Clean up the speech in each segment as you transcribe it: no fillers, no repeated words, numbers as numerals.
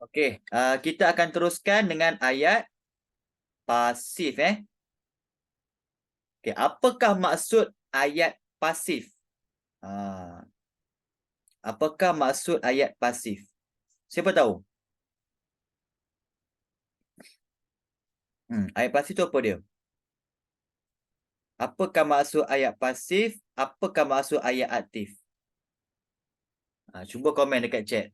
Okey, kita akan teruskan dengan ayat pasif, Okey, apakah maksud ayat pasif? Ah, apakah maksud ayat pasif? Siapa tahu? Ayat pasif tu apa dia? Apakah maksud ayat pasif? Apakah maksud ayat aktif? Cuba komen dekat chat.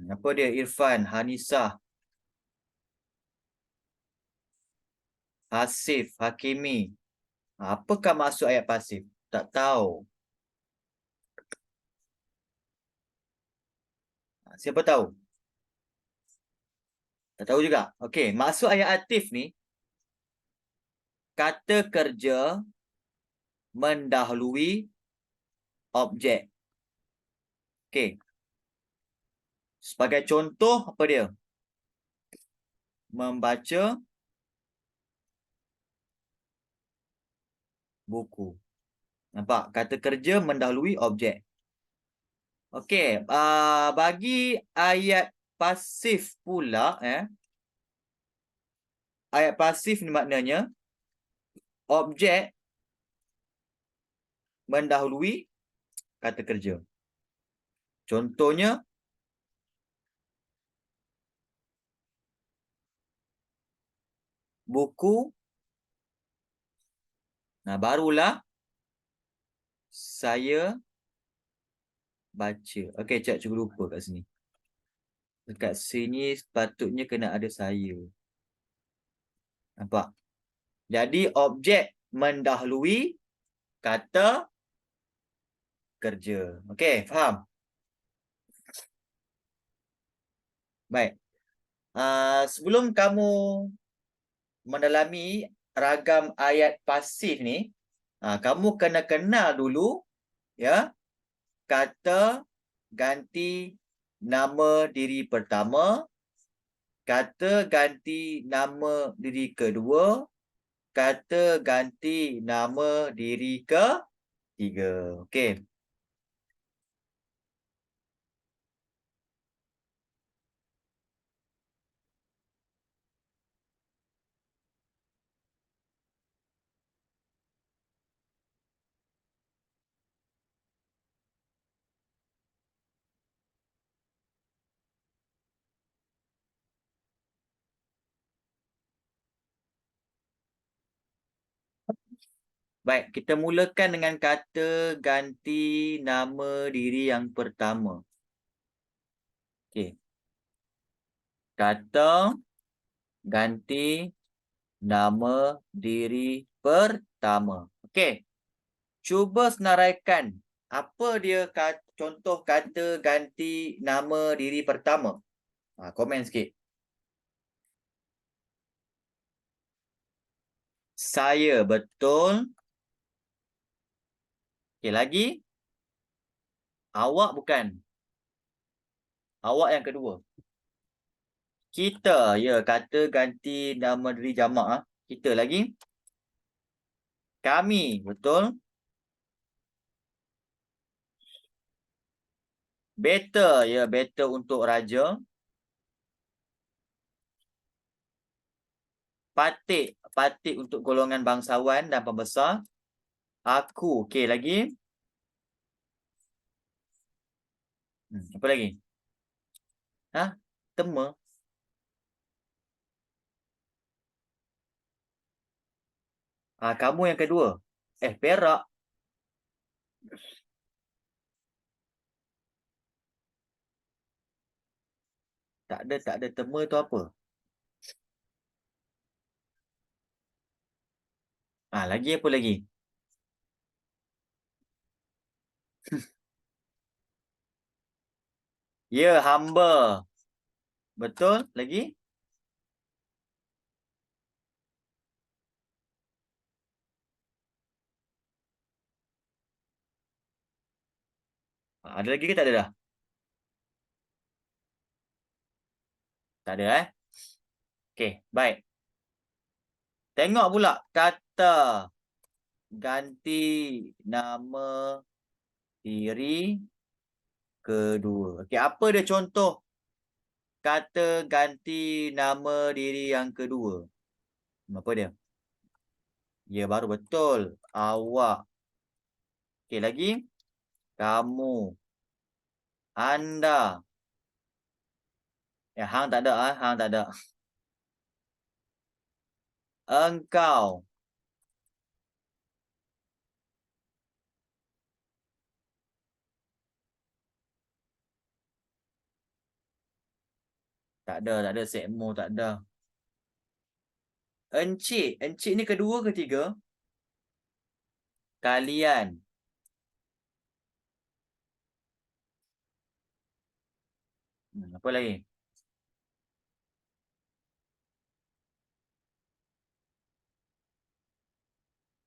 Apa dia? Irfan, Hanisah, Hasif, Hakimi. Apakah maksud ayat pasif? Tak tahu. Siapa tahu? Tak tahu juga. Okey, maksud ayat aktif ni, kata kerja mendahului objek. Okey. Sebagai contoh, apa dia? Membaca buku. Nampak? Kata kerja mendahului objek. Okey, bagi ayat pasif pula, ayat pasif ni maknanya objek mendahului kata kerja. Contohnya, buku. Barulah saya baca. Okey, cak cuba lupa kat sini. Dekat sini sepatutnya kena ada saya. Nampak? Jadi objek mendahului kata kerja. Okey, faham? Baik. Sebelum kamu mendalami ragam ayat pasif ni, kamu kena kenal dulu ya kata ganti nama diri pertama, kata ganti nama diri kedua, kata ganti nama diri ketiga. Okey. Baik, kita mulakan dengan kata ganti nama diri yang pertama. Okey. Kata ganti nama diri pertama. Okey. Cuba senaraikan apa dia contoh kata ganti nama diri pertama. Komen sikit. Saya, betul. Okey, lagi. Awak bukan. Awak yang kedua. Kita, ya, kata ganti nama diri jamak. Kita lagi. Kami, betul. Better, ya, better untuk raja. Patik, patik untuk golongan bangsawan dan pembesar. Aku, okey, lagi. Apa lagi? Tema. Kamu yang kedua. Perak. Tak ada. Tema tu apa? Lagi apa lagi? Ya, hamba. Betul. Lagi? Ada lagi ke tak ada dah? Tak ada, Okey, baik. Tengok pula kata ganti nama diri kedua. Okey, apa dia contoh kata ganti nama diri yang kedua? Apa dia? Ya, baru betul. Awak. Okey, lagi. Kamu. Anda. Ya, hang tak ada ah, hang tak ada. Engkau. Tak ada sekmo, tak ada. Encik. Encik ni kedua ke tiga? Kalian. Apa lagi?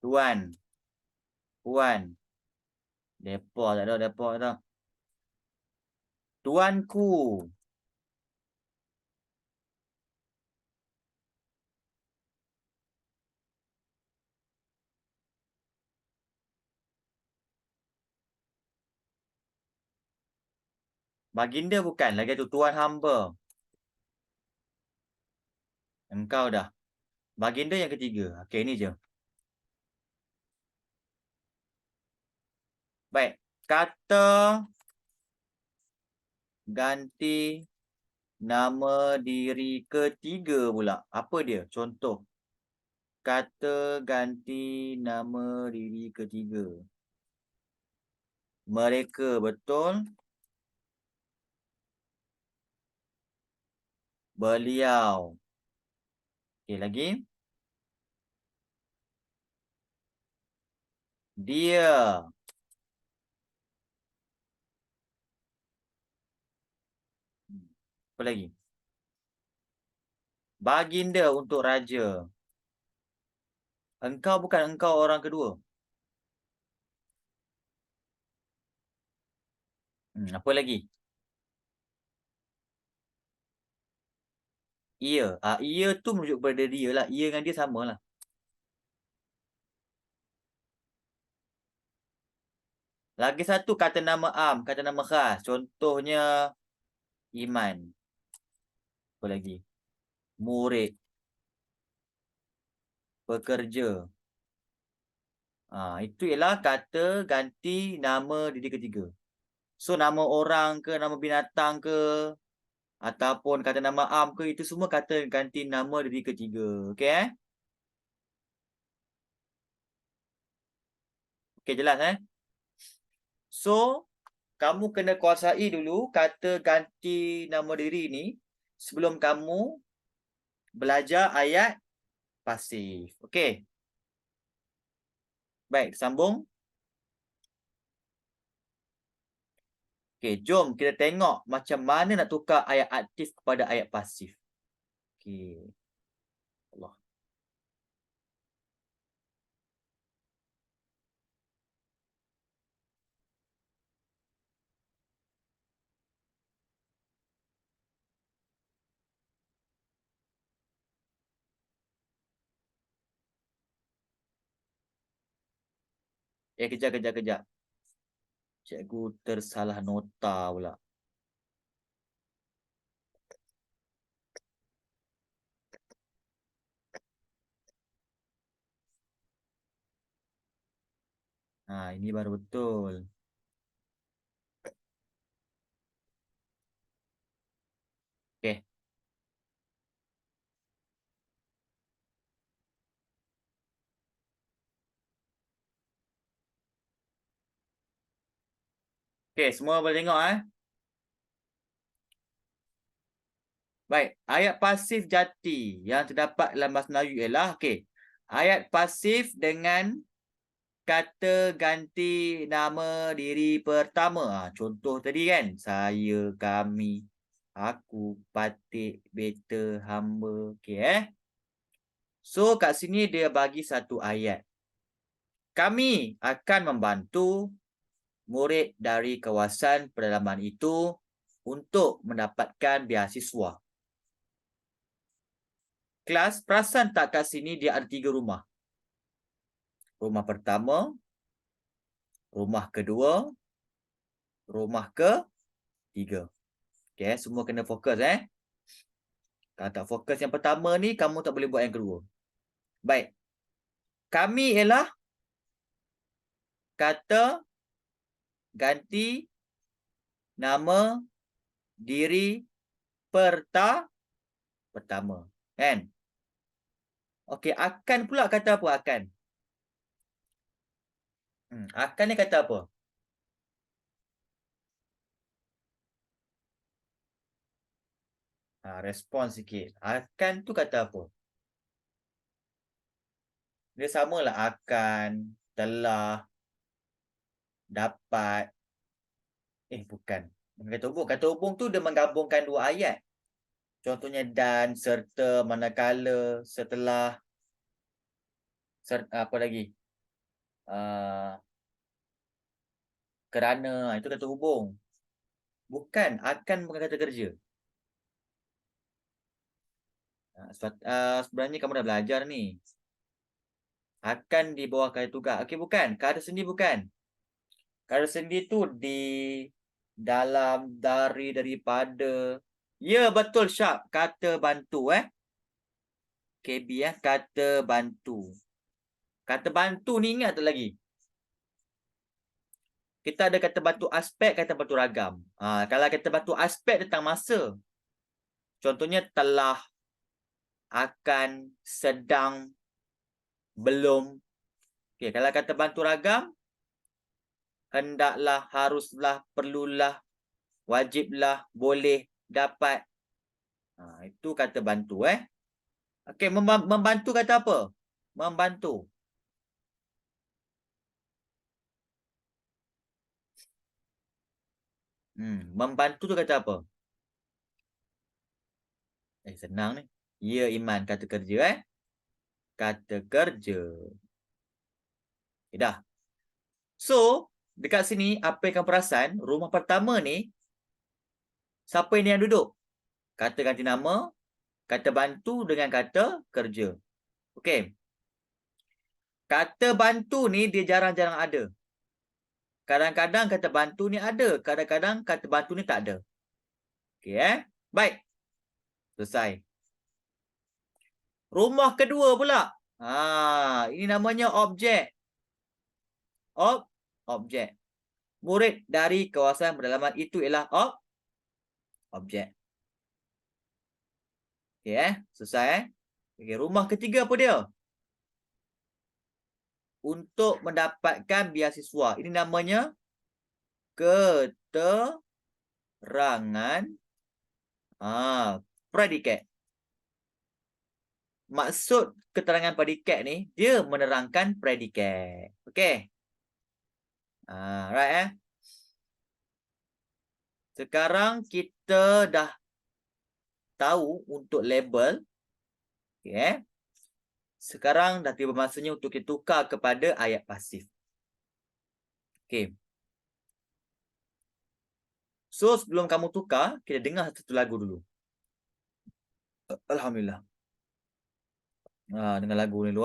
Tuan. Puan. Depa tak ada, depa tak ada. Tuanku. Baginda bukan. Lagi tu tuan hamba. Engkau dah. Baginda yang ketiga. Okey, ni je. Baik. Kata ganti nama diri ketiga pula. Apa dia? Contoh. Kata ganti nama diri ketiga. Mereka, betul. Beliau. Okey, lagi. Dia. Apa lagi? Baginda untuk raja. Engkau bukan engkau orang kedua. Apa lagi? Ia. Ia tu merujuk pada dia lah. Ia dengan dia sama lah. Lagi satu kata nama am, kata nama khas. Contohnya Iman. Apa lagi? Murid. Pekerja. Itu ialah kata ganti nama diri ketiga. So, nama orang ke, nama binatang ke, ataupun kata nama am ke, itu semua kata ganti nama diri ketiga. Okey, eh? Okey, jelas, eh? So, kamu kena kuasai dulu kata ganti nama diri ni sebelum kamu belajar ayat pasif. Okey. Baik, sambung. Okey, jom kita tengok macam mana nak tukar ayat aktif kepada ayat pasif. Okey. Allah. Kejap, kejap, kejap. Cikgu tersalah nota pula. Ini baru betul. Okey. Okey, semua boleh tengok, eh? Baik, ayat pasif jati yang terdapat dalam bahasa Melayu ialah, okey, ayat pasif dengan kata ganti nama diri pertama. Contoh tadi kan, saya, kami, aku, patik, beta, hamba. Okey, eh? So, kat sini dia bagi satu ayat. Kami akan membantu murid dari kawasan pedalaman itu untuk mendapatkan beasiswa. Kelas, perasan tak kat sini dia ada 3 rumah. Rumah pertama, rumah kedua, rumah ketiga. Okey, semua kena fokus Kalau tak fokus yang pertama ni, kamu tak boleh buat yang kedua. Baik. Kami ialah kata ganti nama diri pertama. Kan? Okey, akan pula kata apa akan? Akan ni kata apa? Respon sikit. Akan tu kata apa? Dia samalah akan, telah, dapat. Bukan. Kata hubung. Kata hubung tu dia menggabungkan dua ayat. Contohnya dan, serta, manakala, setelah, apa lagi? Kerana, itu kata hubung. Bukan, akan bukan kata kerja. Sebenarnya kamu dah belajar ni. Akan di bawah kata tugas. Okey, bukan. Kata sendi bukan. Kata sendi tu di, dalam, dari, daripada. Ya, betul Syab. Kata bantu KB kata bantu. Kata bantu ni ingat tak lagi? Kita ada kata bantu aspek, kata bantu ragam. Kalau kata bantu aspek tentang masa. Contohnya telah, akan, sedang, belum. Okey, kalau kata bantu ragam, hendaklah, haruslah, perlulah, wajiblah, boleh, dapat. Itu kata bantu Okey, membantu kata apa? Membantu. Membantu tu kata apa? Senang ni. Ya, Iman, kata kerja Kata kerja. Dah. So, dekat sini apa yang kamu perasan, rumah pertama ni siapa ini yang duduk? Kata ganti nama, kata bantu dengan kata kerja. Okey. Kata bantu ni dia jarang-jarang ada. Kadang-kadang kata bantu ni ada, kadang-kadang kata bantu ni tak ada. Okey Baik. Selesai. Rumah kedua pula. Ini namanya objek. Objek. Murid dari kawasan pedalaman itu ialah objek. Okey selesai Okey, rumah ketiga apa dia? Untuk mendapatkan beasiswa. Ini namanya keterangan predikat. Maksud keterangan predikat ni, dia menerangkan predikat. Okey. Right Sekarang kita dah tahu untuk label. Okey Sekarang dah tiba masanya untuk kita tukar kepada ayat pasif. Okey. So, sebelum kamu tukar, kita dengar satu lagu dulu. Alhamdulillah. Dengar lagu ni dulu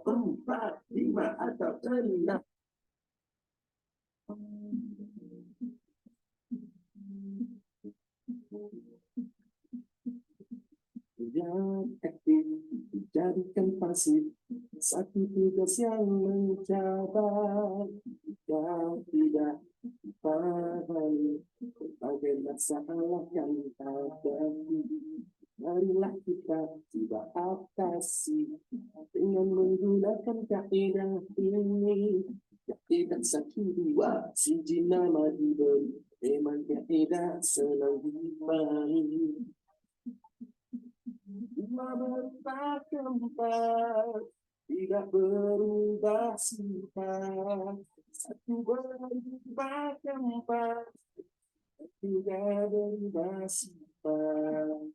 Empat, lima, atau enam. Yang aktif dijadikan pasif, satu tugas yang mencabar. Jika tidak dipahami berbagai masalah yang terjadi, marilah kita coba atasi dengan menggunakan kaedah ini. Kaedah satu dua siji nama diberi, memang kaedah senang dipahami. Lima berempat keempat, tidak berubah sifat. Satu berubah keempat, tidak berubah sifat.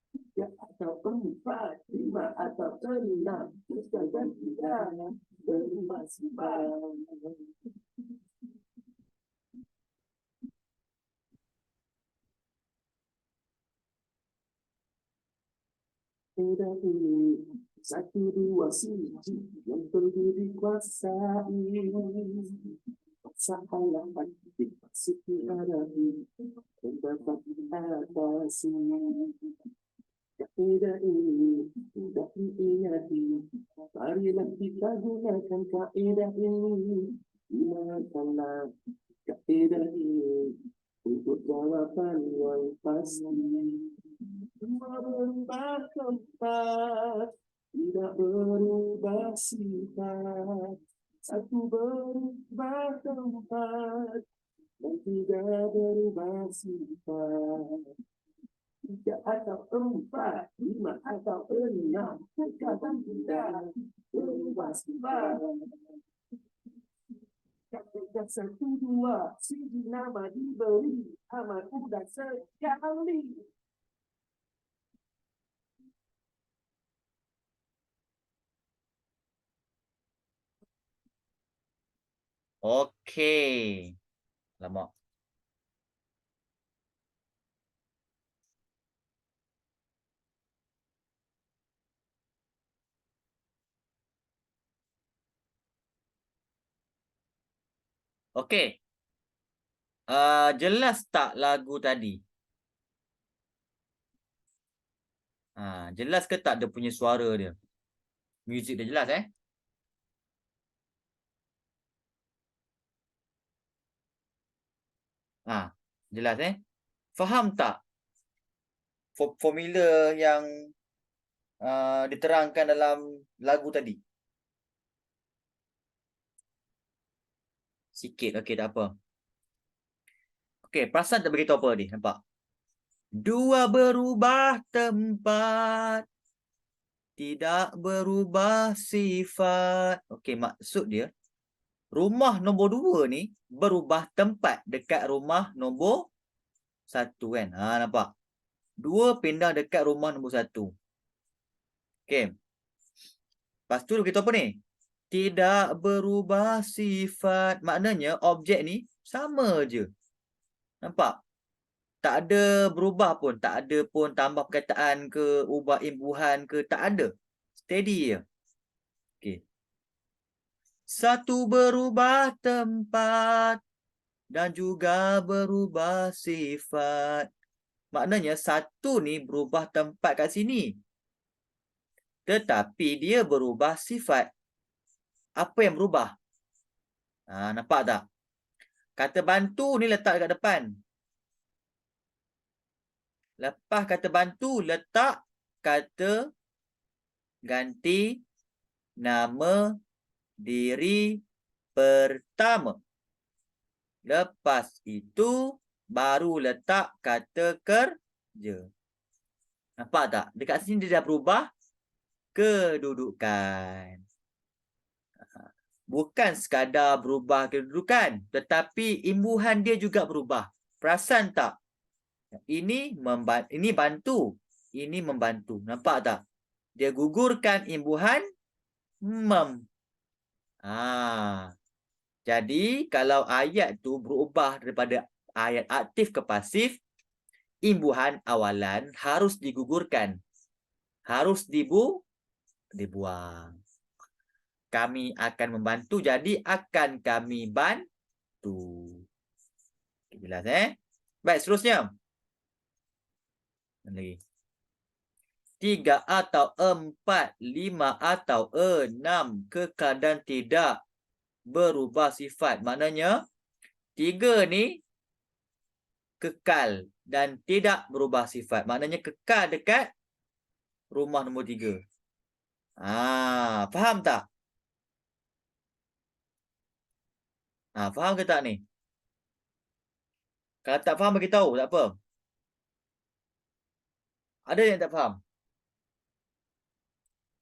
Tiga atau empat, lima atau enam, dan tidak berubah sifat. Kaedah ini satu dua siji yang perlu dikuasai. Kesalahan pasti dihadapi dan dapat diatasi. Kaedah ini tidak diingati. Marilah kita gunakan kaedah ini. Gunakanlah kaedah ini untuk jawaban yang pasti. Berubah tempat, tidak berubah sifat. Satu berubah tempat, dan tidak berubah sifat. 3 atau 4, 5 atau 6, kadang tidak berubah sifat. Ketika 1, 2, siji nama diberi, amat mudah sekali. Okey. Lama. Okey. Jelas tak lagu tadi? Jelas ke tak dia punya suara dia? Muzik dia jelas, eh? Jelas, eh? Faham tak formula yang diterangkan dalam lagu tadi? Sikit, okey, tak apa. Okey, perasan tak beritahu apa ni? Nampak? Dua berubah tempat, tidak berubah sifat. Okey, maksud dia, rumah nombor 2 ni berubah tempat dekat rumah nombor 1 kan? Nampak? 2 pindah dekat rumah nombor 1. Okey. Lepas tu dia beritahu apa ni? Tidak berubah sifat. Maknanya objek ni sama je. Nampak? Tak ada berubah pun. Tak ada pun tambah perkataan ke, ubah imbuhan ke. Tak ada. Steady je. Okay. Satu berubah tempat dan juga berubah sifat. Maknanya satu ni berubah tempat kat sini. Tetapi dia berubah sifat. Apa yang berubah? Nampak tak? Kata bantu ni letak dekat depan. Lepas kata bantu, letak kata ganti nama diri pertama. Lepas itu, baru letak kata kerja. Nampak tak? Dekat sini dia dah berubah kedudukan. Bukan sekadar berubah kedudukan, tetapi imbuhan dia juga berubah. Perasan tak? Ini bantu. Ini membantu. Nampak tak? Dia gugurkan imbuhan mem. Jadi, kalau ayat tu berubah daripada ayat aktif ke pasif, imbuhan awalan harus digugurkan. Harus dibuang. Kami akan membantu, jadi akan kami bantu. Jelas, eh? Baik, seterusnya. Lagi. 3 atau 4, 5 atau 6, kekal dan tidak berubah sifat. Maknanya, 3 ni kekal dan tidak berubah sifat. Maknanya kekal dekat rumah nombor 3. Faham tak? Faham ke tak ni? Kalau tak faham, bagi tahu, tak apa. Ada yang tak faham?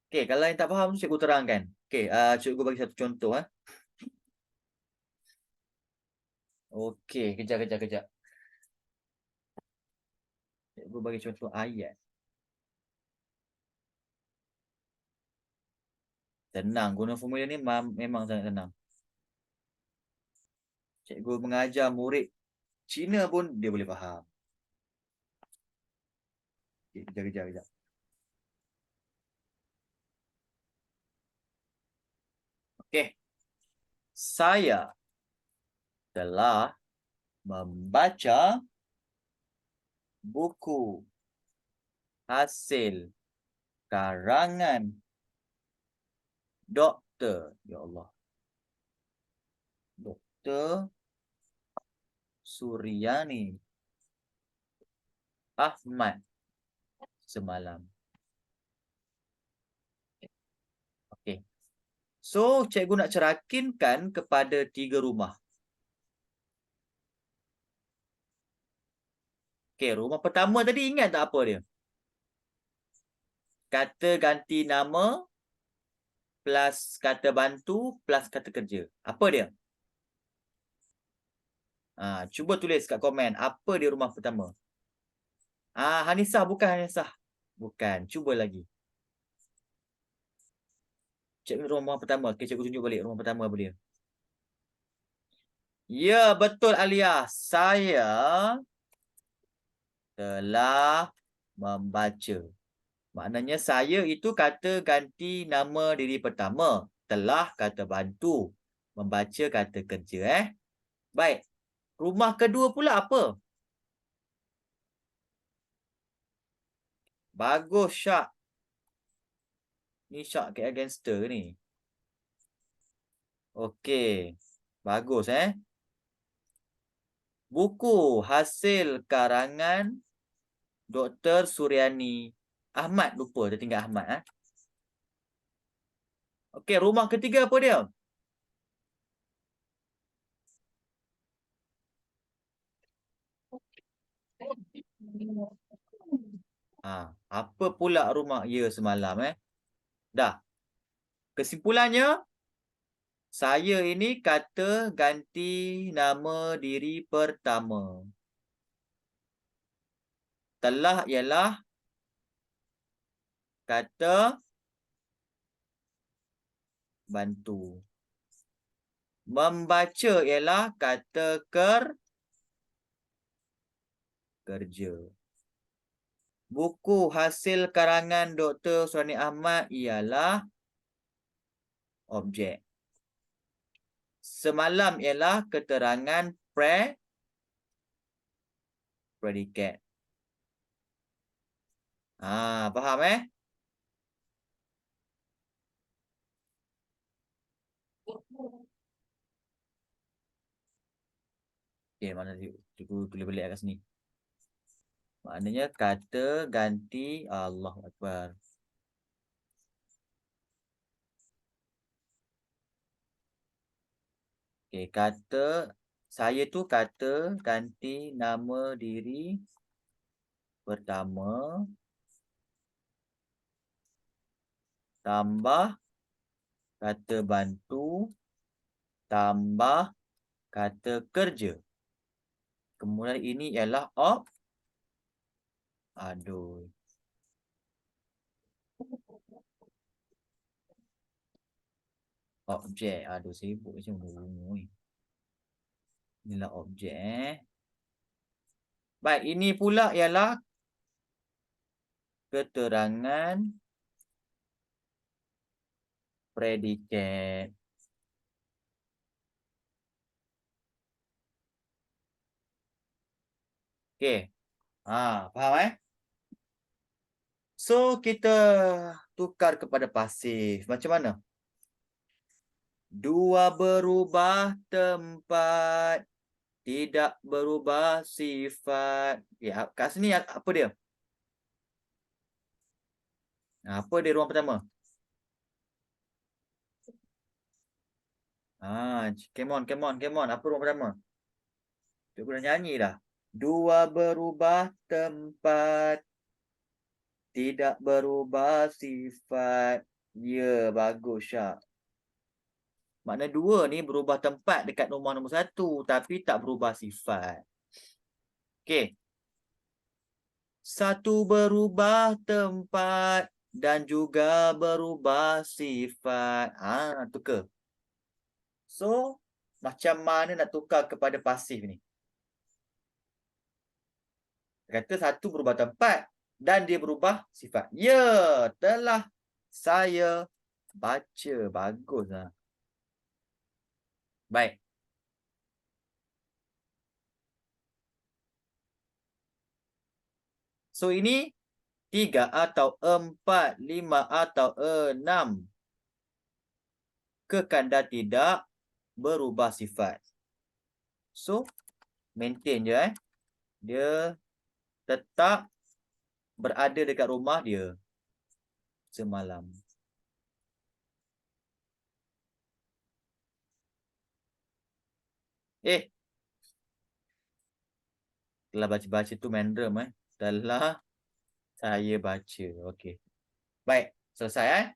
Okey, kalau yang tak faham, cikgu terangkan. Okey, cikgu bagi satu contoh. Okey, kejap. Cikgu bagi contoh ayat. Senang, guna formula ni memang sangat senang. Cikgu mengajar murid Cina pun dia boleh faham. Okey, kejap. Saya telah membaca buku hasil karangan Doktor. Ya Allah. Doktor Suryani Ahmad semalam. Okey. So, cikgu nak cerakinkan kepada 3 rumah. Okey, rumah pertama tadi ingat tak apa dia? Kata ganti nama plus kata bantu plus kata kerja. Apa dia? Cuba tulis kat komen apa dia rumah pertama. Hanisah, bukan Hanisah. Bukan, cuba lagi. Cikgu rumah pertama. Okey, cikgu tunjuk balik rumah pertama apa dia. Ya, betul Alia. Saya telah membaca. Maknanya saya itu kata ganti nama diri pertama. Telah kata bantu. Membaca kata kerja. Baik. Rumah kedua pula apa? Bagus, Syak. Ni Syak KL Gangster ni. Okey. Bagus, Buku hasil karangan Dr. Suryani Ahmad. Lupa, dia tinggal Ahmad. Okey, rumah ketiga apa dia? Apa pula rumah ia semalam, Dah. Kesimpulannya, saya ini kata ganti nama diri pertama. Telah ialah kata bantu. Membaca ialah kata kerja. Buku hasil karangan Dr. Suryani Ahmad ialah objek. Semalam ialah keterangan predikat. Faham, Okey, mana cikgu tulis balik kat sini. Maknanya kata ganti Allahu Akbar. Okey, saya tu kata ganti nama diri pertama tambah kata bantu tambah kata kerja. Kemudian ini ialah objek. Sibuk macam bungu ni. Inilah objek, Baik, ini pula ialah keterangan predikat. Okey. Faham, So, kita tukar kepada pasif. Macam mana? Dua berubah tempat, tidak berubah sifat. Okey, kat sini apa dia? Apa dia ruang pertama? Come on. Apa ruang pertama? Cikgu dah nyanyi dah. Dua berubah tempat, tidak berubah sifat. Ya, bagus, Syak. Makna dua ni berubah tempat dekat rumah nombor 1, tapi tak berubah sifat. Okey. Satu berubah tempat dan juga berubah sifat. Tukar. So, macam mana nak tukar kepada pasif ni? Kata satu berubah tempat dan dia berubah sifat. Ya, telah saya baca. Baguslah. Baik. So, ini 3 atau 4, 5 atau 6. Kekanda tidak berubah sifat. So, maintain je Dia tetap berada dekat rumah dia semalam. Telah baca-baca tu Mandarin Telah saya baca. Okey. Baik, selesai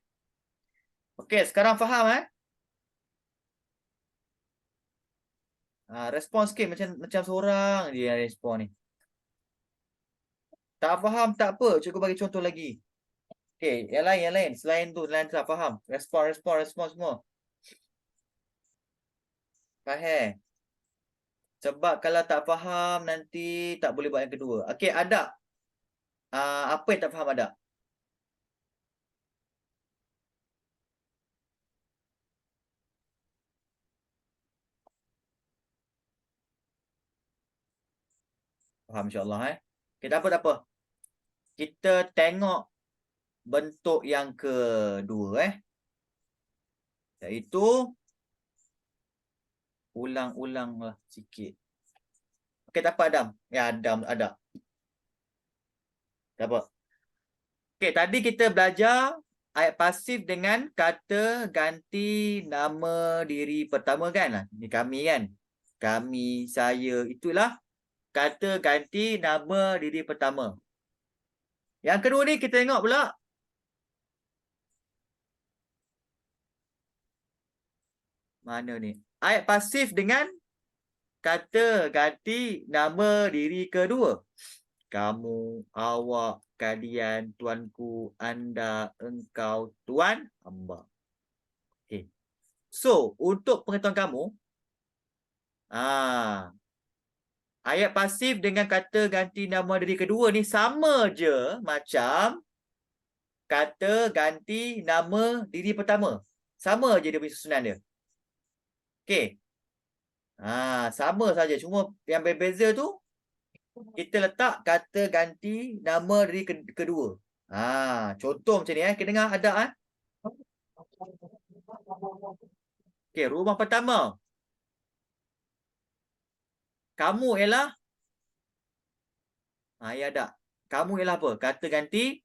Okey, sekarang faham respon sikit macam seorang je yang respon ni. Tak faham tak apa, cikgu bagi contoh lagi. Okey, yang lain. Selain tu tak faham. Respon semua. Faham? Sebab kalau tak faham nanti tak boleh buat yang kedua. Okey, ada. Apa yang tak faham ada? Faham insya-Allah Okey, tak apa. Kita tengok bentuk yang kedua iaitu ulang-ulanglah sikit. Okey, tak apa Adam. Ya, Adam ada. Tak apa. Okey, tadi kita belajar ayat pasif dengan kata ganti nama diri pertama kan? Ni kami kan? Kami, saya, itulah kata ganti nama diri pertama. Yang kedua ni kita tengok pula. Mana ni? Ayat pasif dengan kata ganti nama diri kedua. Kamu, awak, kalian, tuanku, anda, engkau, tuan, hamba. Okay. So, untuk pengetahuan kamu, ayat pasif dengan kata ganti nama diri kedua ni sama je macam kata ganti nama diri pertama. Sama je dia punya susunan dia. Okay. Sama saja. Cuma yang berbeza tu, kita letak kata ganti nama diri kedua. Contoh macam ni kita dengar ada Okey, rumah pertama. Kamu ialah ya tak. Kamu ialah apa? Kata ganti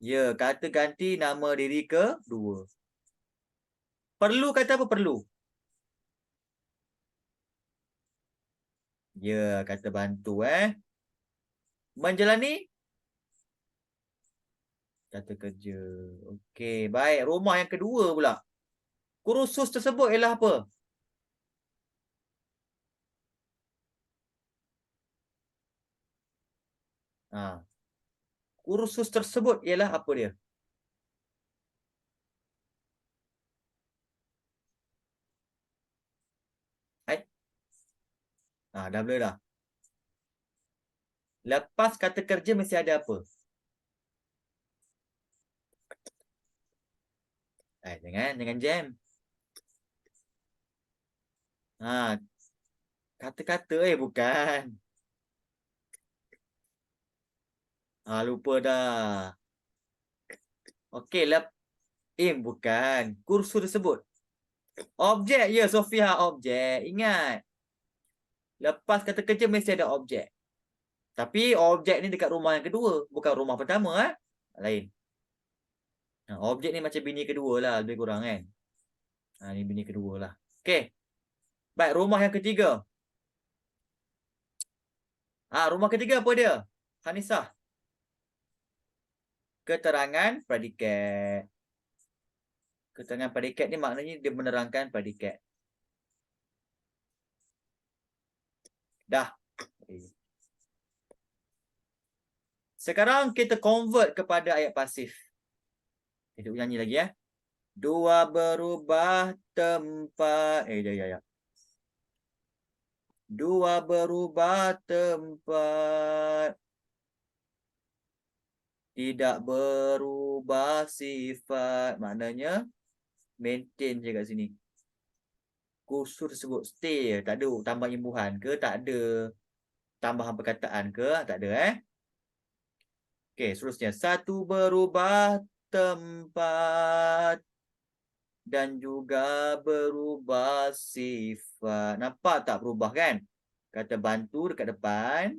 ya, kata ganti nama diri kedua. Perlu kata apa perlu? Ya, kata bantu Menjalani kata kerja. Okey, baik. Rumah yang kedua pula. Kursus tersebut ialah apa? Kursus tersebut ialah apa dia? Dah boleh dah. Lepas kata kerja mesti ada apa? Jangan jam. Kata-kata bukan. Lupa dah. Okey, bukan. Kursus tersebut. Objek ya, Sofia, objek. Ingat. Lepas kata kerja mesti ada objek. Tapi objek ni dekat rumah yang kedua, bukan rumah pertama Lain. Objek ni macam bini kedua lah, lebih kurang kan. Ni bini kedua lah. Okey. Baik, rumah yang ketiga. Rumah ketiga apa dia? Hanisah. Keterangan predikat. Keterangan predikat ni maknanya dia menerangkan predikat. Dah. Sekarang kita convert kepada ayat pasif. Kita nyanyi lagi Dua berubah tempat. Ya. Dua berubah tempat. Tidak berubah sifat. Maknanya maintain je kat sini. Kursus tersebut stay je, tak ada tambah imbuhan ke, tak ada tambahan perkataan ke, tak ada Okey, seterusnya. Satu berubah tempat dan juga berubah sifat. Nampak tak berubah kan? Kata bantu dekat depan.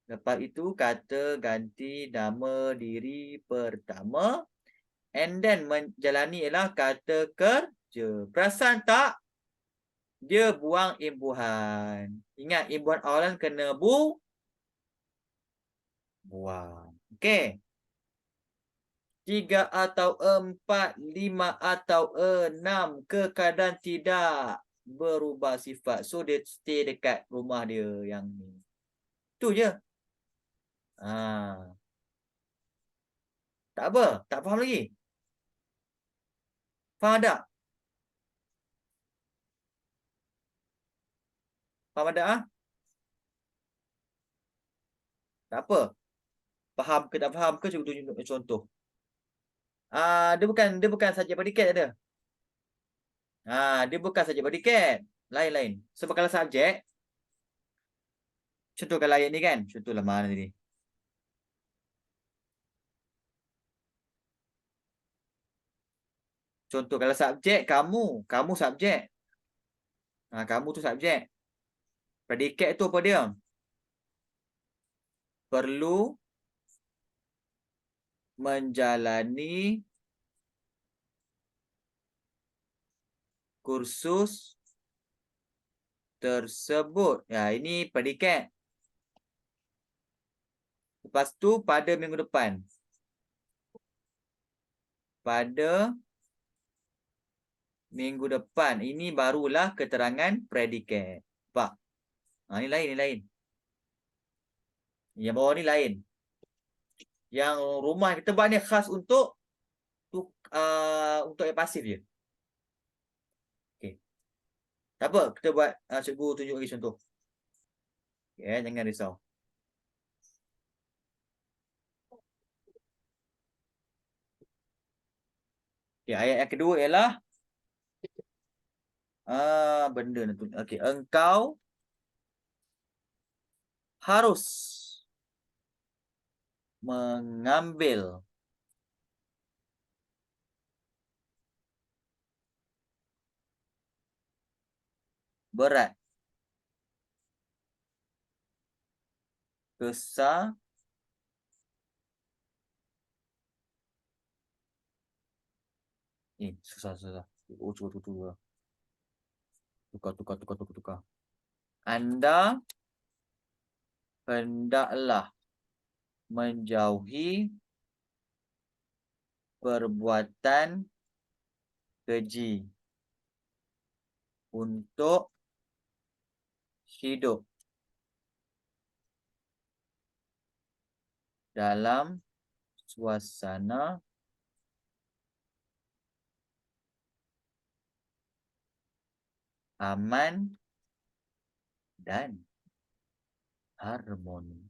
Lepas itu kata ganti nama diri pertama. And then menjalani ialah kata kerja. Perasan tak? Dia buang imbuhan. Ingat imbuhan awalan kena buang. Okey. 3 atau 4, 5 atau 6 keadaan tidak berubah sifat. So dia stay dekat rumah dia yang ni. Tu je. Ha. Tak apa, tak faham lagi. Faham tak? Faham tak Tak apa. Faham ke tak faham ke cuba tunjuk contoh. Dia bukan subjek predikat ada. Dia bukan subjek predikat. Lain-lain. Sebab kalau subjek, contoh kalau ayat ni kan. Contohlah mana tadi. Contoh kalau subjek kamu subjek. Kamu tu subjek. Predikat tu apa dia? Perlu menjalani kursus tersebut. Ya, ini predikat. Lepas tu pada minggu depan. Pada minggu depan. Ini barulah keterangan predikat. Nampak? Ni lain, ni lain. Yang bawah ni lain. Yang rumah kita buat ni khas untuk ayat pasif je. Okey. Tak apa, kita buat cikgu tunjuk lagi contoh. Okay, jangan risau. Okay, ayat yang kedua ialah benda nak tunjuk. Okey, engkau harus mengambil berat besar susah. Cuba tukar. Anda hendaklah menjauhi perbuatan keji untuk hidup dalam suasana aman dan harmoni.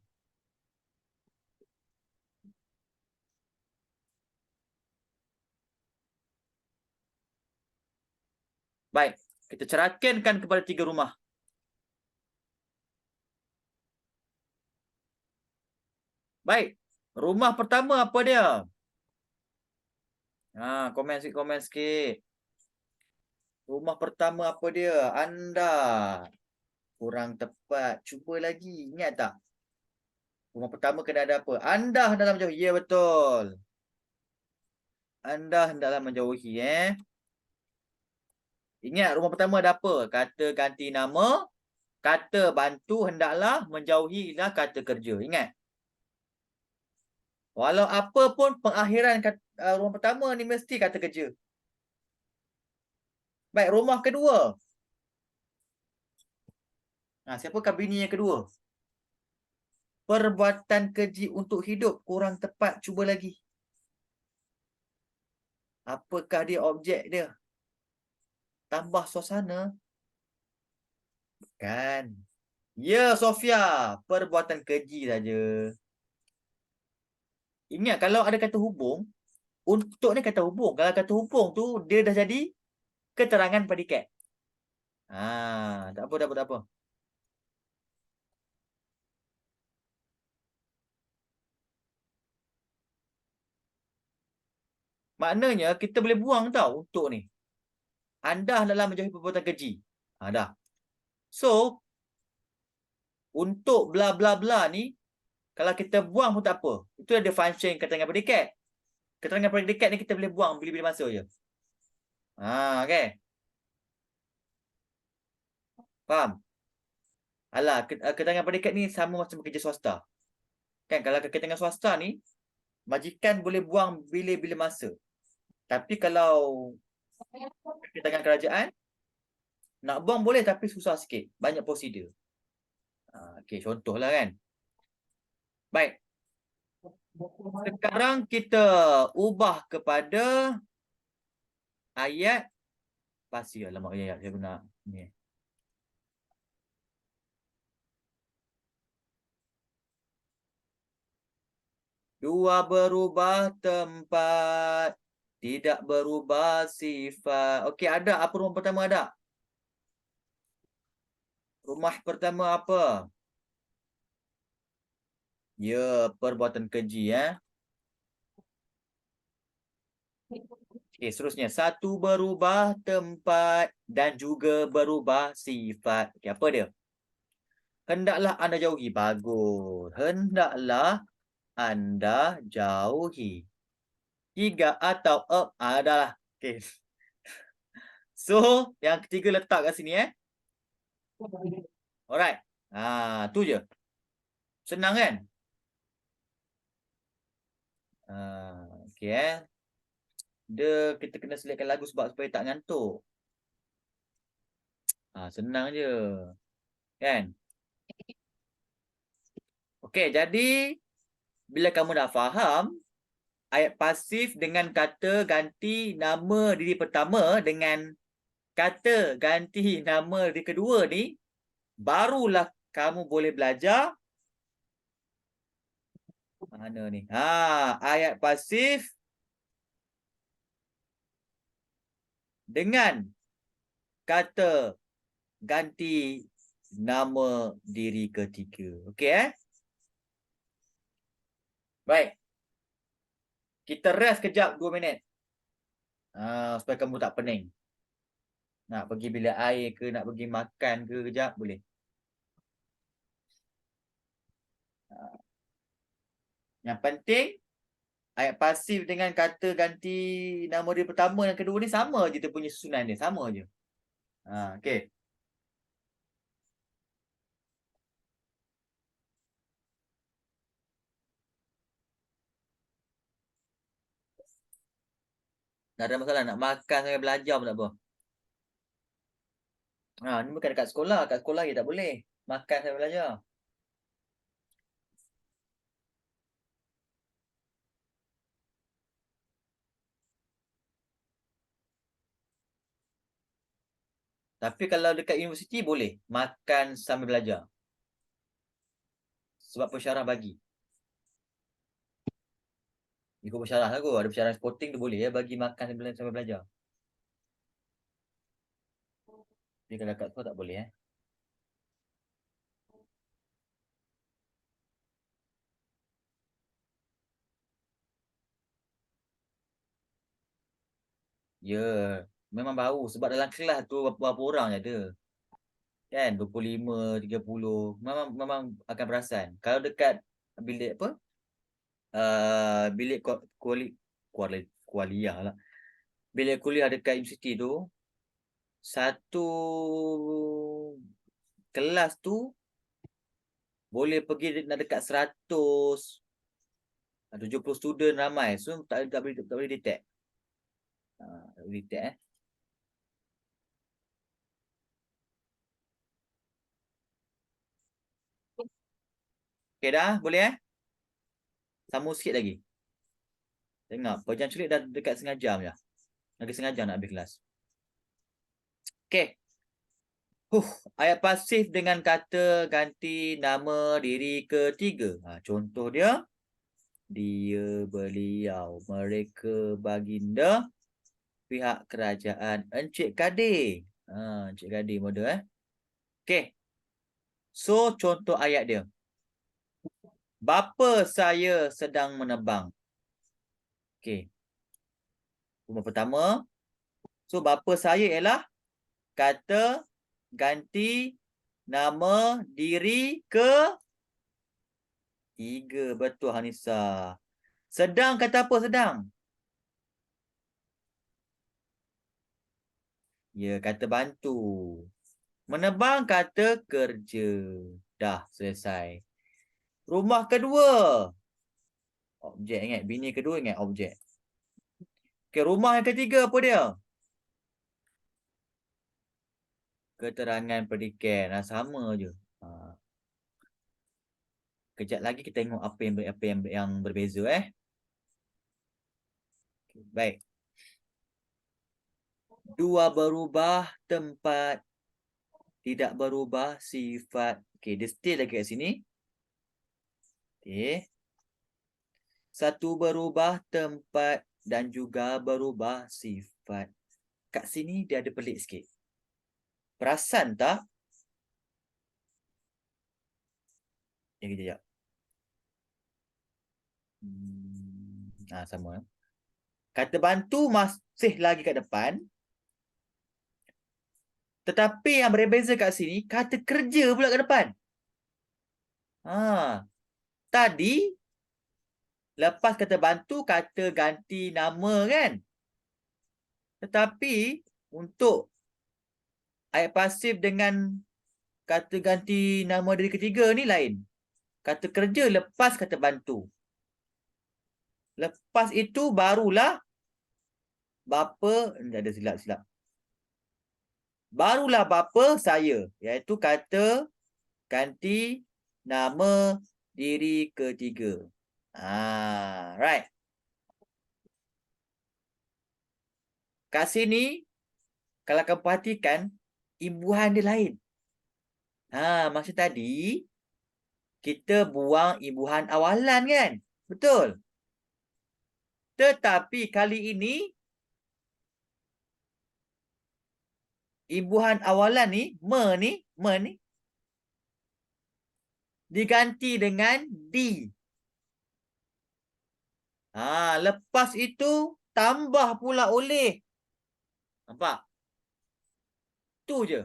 Baik, kita cerahkankan kepada 3 rumah. Baik, rumah pertama apa dia? Komen sikit. Rumah pertama apa dia? Anda. Kurang tepat. Cuba lagi. Ingat tak? Rumah pertama kena ada apa? Anda hendaklah menjauhi. Ya, betul. Anda hendaklah menjauhi. Ingat rumah pertama ada apa? Kata ganti nama. Kata bantu hendaklah menjauhi ialah kata kerja. Ingat. Walau apa pun pengakhiran rumah pertama ni mesti kata kerja. Baik, rumah kedua. Siapakah bini yang kedua? Perbuatan keji untuk hidup kurang tepat. Cuba lagi. Apakah dia objek dia? Tambah suasana? Bukan. Ya, Sofia. Perbuatan keji saja. Ingat kalau ada kata hubung, Untuk ni kata hubung. Kalau kata hubung tu, dia dah jadi keterangan predikat. Tak apa, tak apa, tak apa. Maknanya kita boleh buang tau untuk ni. Anda adalah menjauhi perbuatan keji. Dah. So, untuk bla bla bla ni, kalau kita buang pun tak apa. Itu ada function keterangan predikat. Keterangan predikat ni kita boleh buang bila-bila masa je. Okay. Faham? Alah, keterangan predikat ni sama macam kerja swasta. Kan, kalau keterangan swasta ni, majikan boleh buang bila-bila masa. Tapi kalau keterangan kerajaan, nak buang boleh tapi susah sikit. Banyak prosedur. Okey, contohlah kan. Baik. Sekarang kita ubah kepada ayat pasti. Alamak, ayat saya guna ni. Dua berubah tempat, tidak berubah sifat. Okey, ada apa rumah pertama ada? Rumah pertama apa? Ya, perbuatan keji Okey, seterusnya. Satu berubah tempat dan juga berubah sifat. Okey, apa dia? Hendaklah anda jauhi. Bagus. Hendaklah anda jauhi. Tiga atau adalah. Okey. So, yang ketiga letak kat sini Alright. Tu je. Senang kan? Okey kita kena selektkan lagu sebab supaya tak ngantuk. Senang je. Kan? Okey, jadi bila kamu dah faham ayat pasif dengan kata ganti nama diri pertama dengan kata ganti nama diri kedua ni, barulah kamu boleh belajar mana ni? Ayat pasif dengan kata ganti nama diri ketiga. Okey Baik. Kita rest kejap 2 minit. Supaya kamu tak pening. Nak pergi bilik air ke, nak pergi makan ke kejap, boleh. Yang penting, ayat pasif dengan kata ganti nama dia pertama dan kedua ni sama je dia punya susunan dia. Sama je. Okey. Tak ada masalah nak makan sampai belajar pun tak apa. Ni bukan dekat sekolah. Kat sekolah je tak boleh. Makan sampai belajar. Tapi kalau dekat universiti boleh. Makan sambil belajar. Sebab pensyarah bagi. Ikut pensyarah lah kot. Ada pensyarah sporting tu boleh bagi makan sambil belajar. Tapi kalau kat sekolah tak boleh Ya, memang bau sebab dalam kelas tu berapa orang je ada. Kan 25, 30. Memang akan perasan. Kalau dekat bilik apa? Bilik kuliah lah. Bilik kuliah dekat universiti tu satu kelas tu boleh pergi nak dekat 100 70 student ramai. So tak boleh detect. Tak boleh detect Okey dah, boleh Sambung sikit lagi. Tengok, pejam culik dah dekat setengah jam je. Lagi setengah jam nak habis kelas. Okey. Ayat pasif dengan kata ganti nama diri ketiga. Contoh dia. dia, beliau, mereka, baginda, pihak kerajaan, Encik Kadir. Encik Kadir model Okey. So contoh ayat dia. Bapa saya sedang menebang. Okey. Rumah pertama. So bapa saya ialah kata ganti nama diri ketiga. Betul Hanisa. Sedang kata apa sedang? Ya, kata bantu. Menebang kata kerja. Dah selesai. Rumah kedua. Objek ingat. Bini kedua ingat objek. Okey, rumah yang ketiga apa dia? Keterangan predikat. Sama je. Kejap lagi kita tengok apa yang berbeza Baik. Dua berubah tempat, tidak berubah sifat. Okey, dia still lagi kat sini. Okey. Satu berubah tempat dan juga berubah sifat. Kat sini dia ada pelik sikit. Perasan tak? Kejap. Sama. Kata bantu masih lagi kat depan. Tetapi yang berbeza kat sini, kata kerja pula kat depan. Tadi, lepas kata bantu, kata ganti nama kan? Tetapi, untuk ayat pasif dengan kata ganti nama diri ketiga ni lain. Kata kerja lepas kata bantu. Lepas itu barulah bapa, ada silap-silap. Barulah bapa saya, iaitu kata ganti nama diri ketiga. Right. Kat sini, kalau kamu perhatikan, imbuhan dia lain. Masa tadi, kita buang imbuhan awalan kan? Betul? Tetapi kali ini, imbuhan awalan ni, me ni, diganti dengan di. Lepas itu, tambah pula oleh. Nampak? Tu je.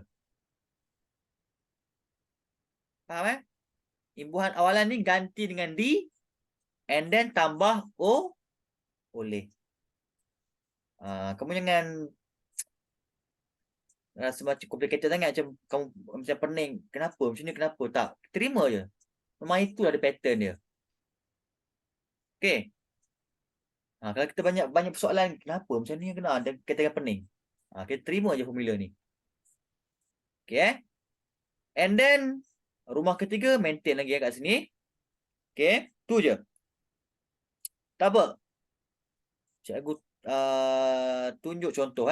Faham Imbuhan awalan ni ganti dengan di, and then tambah oleh. Kamu jangan rasa macam complicated sangat, macam kamu macam pening. Kenapa? Macam ni kenapa? Tak. Terima je. Memang itu ada pattern dia. Okay. Kalau kita banyak persoalan, kenapa macam ni kena? Dan kita pening. Kita terima je formula ni. Okay. And then, rumah ketiga maintain lagi kat sini. Okay. Tu je. Tak apa. Cikgu tunjuk contoh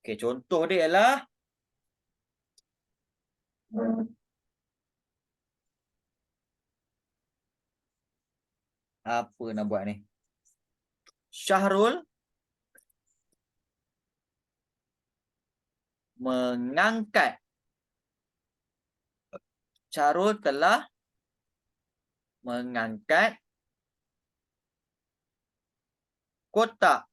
Okay, contoh dia ialah apa nak buat ni? Syahrul mengangkat. Syahrul telah mengangkat kotak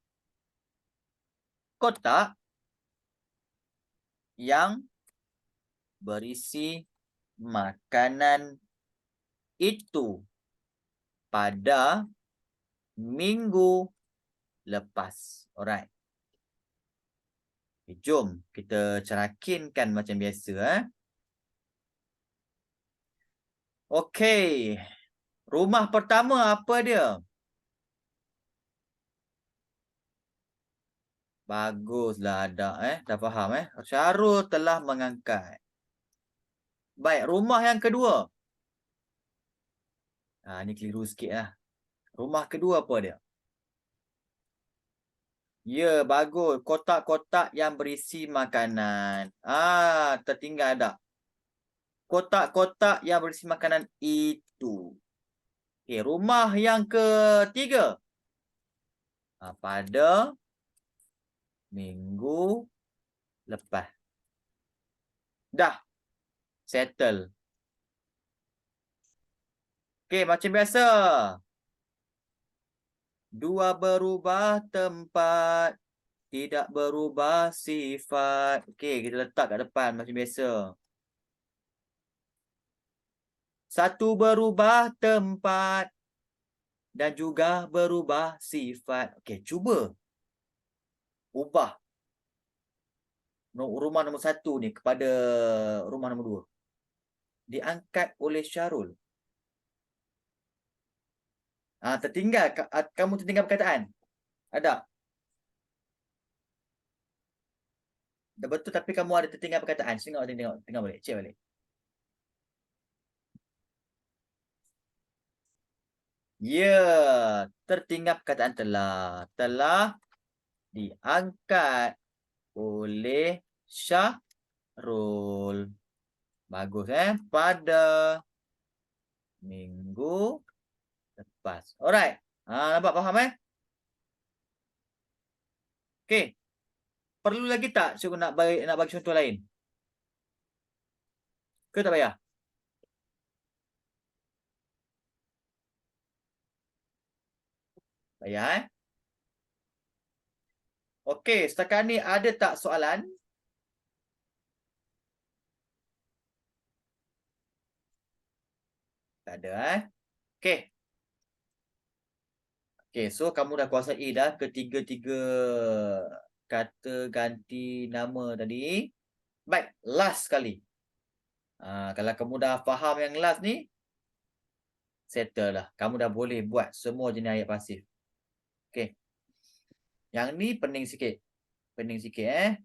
yang berisi makanan itu pada minggu lepas. Alright. Jom kita cerakinkan macam biasa. Okey. Rumah pertama apa dia? Baguslah ada dah faham Syahrul telah mengangkat. Baik, rumah yang kedua. Ni keliru sikit lah. Rumah kedua apa dia? Ya, bagus. Kotak-kotak yang berisi makanan. Tertinggal tak? Kotak-kotak yang berisi makanan itu. Okey, rumah yang ketiga. Pada minggu lepas. Dah, settle. Okey, macam biasa. Dua berubah tempat, tidak berubah sifat. Okey, kita letak kat depan macam biasa. Satu berubah tempat dan juga berubah sifat. Okey, cuba ubah rumah nombor 1 ni kepada rumah nombor 2. Diangkat oleh Syarul. Tertinggal kamu tertinggal perkataan? Ada? Dah betul tapi kamu ada tertinggal perkataan. Tengok balik, cek balik. Ya, tertinggal perkataan telah diangkat oleh Syahrul. Bagus pada minggu lepas. Alright. Nampak faham Okey. Perlu lagi tak cikgu nak bagi contoh lain? Ke tak payah? Payah Okey, setakat ni ada tak soalan? Tak ada Okey. Okey, so kamu dah kuasai dah ketiga-tiga kata ganti nama tadi. Baik, last sekali. Kalau kamu dah faham yang last ni, settle dah. Kamu dah boleh buat semua jenis ayat pasif. Okey. Yang ni pening sikit. Pening sikit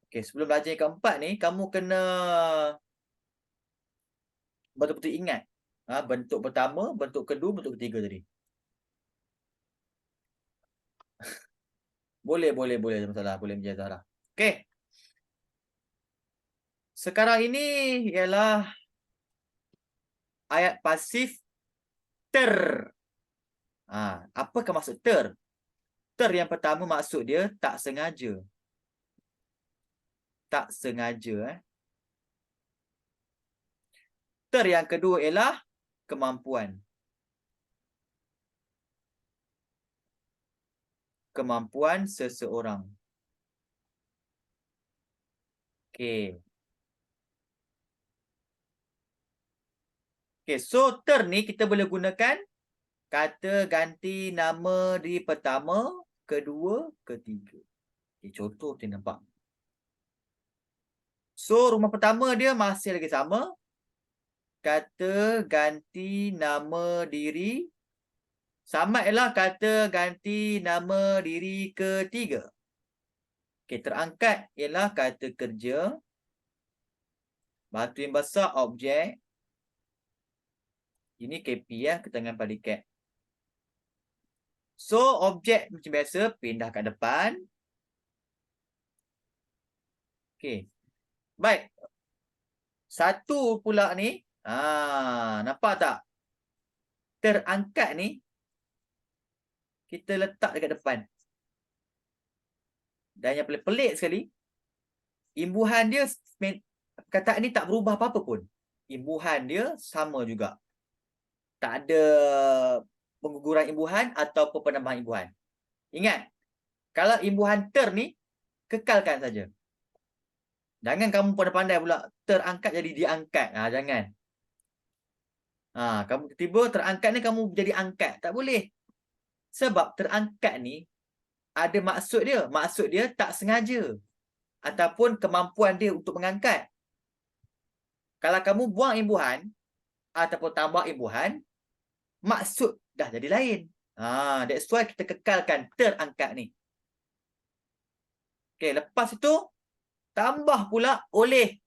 Okey, sebelum belajar yang keempat ni, kamu kena betul-betul ingat. Bentuk pertama, bentuk kedua, bentuk ketiga tadi. Boleh, tak masalah. Boleh menjadi Zahra. Okey. Sekarang ini ialah ayat pasif ter. Apakah maksud ter? Ter yang pertama maksud dia tak sengaja. Tak sengaja Ter yang kedua ialah kemampuan. Kemampuan seseorang. Okey. Okey, so ter ni kita boleh gunakan kata ganti nama di pertama, kedua, ketiga. Contoh kita nampak. So, rumah pertama dia masih lagi sama. Kata ganti nama diri. Sama ialah kata ganti nama diri ketiga. Okey, terangkat ialah kata kerja. Batu yang besar, objek. Ini KP ketangan predikat. So, objek macam biasa, pindah kat depan. Okey. Baik. Satu pula ni. Nampak tak? Terangkat ni. Kita letak dekat depan. Dan yang paling pelik sekali. Imbuhan dia, perkataan ni tak berubah apa-apa pun. Imbuhan dia sama juga. Tak ada pengguguran imbuhan ataupun penambahan imbuhan. Ingat, kalau imbuhan ter ni, kekalkan saja. Jangan kamu pandai-pandai pula terangkat jadi diangkat. Jangan. Kamu tiba terangkat ni kamu jadi angkat. Tak boleh. Sebab terangkat ni ada maksud dia. Maksud dia tak sengaja. Ataupun kemampuan dia untuk mengangkat. Kalau kamu buang imbuhan ataupun tambah imbuhan, maksud dah jadi lain. That's why kita kekalkan terangkat ni. Okey, lepas itu tambah pula oleh.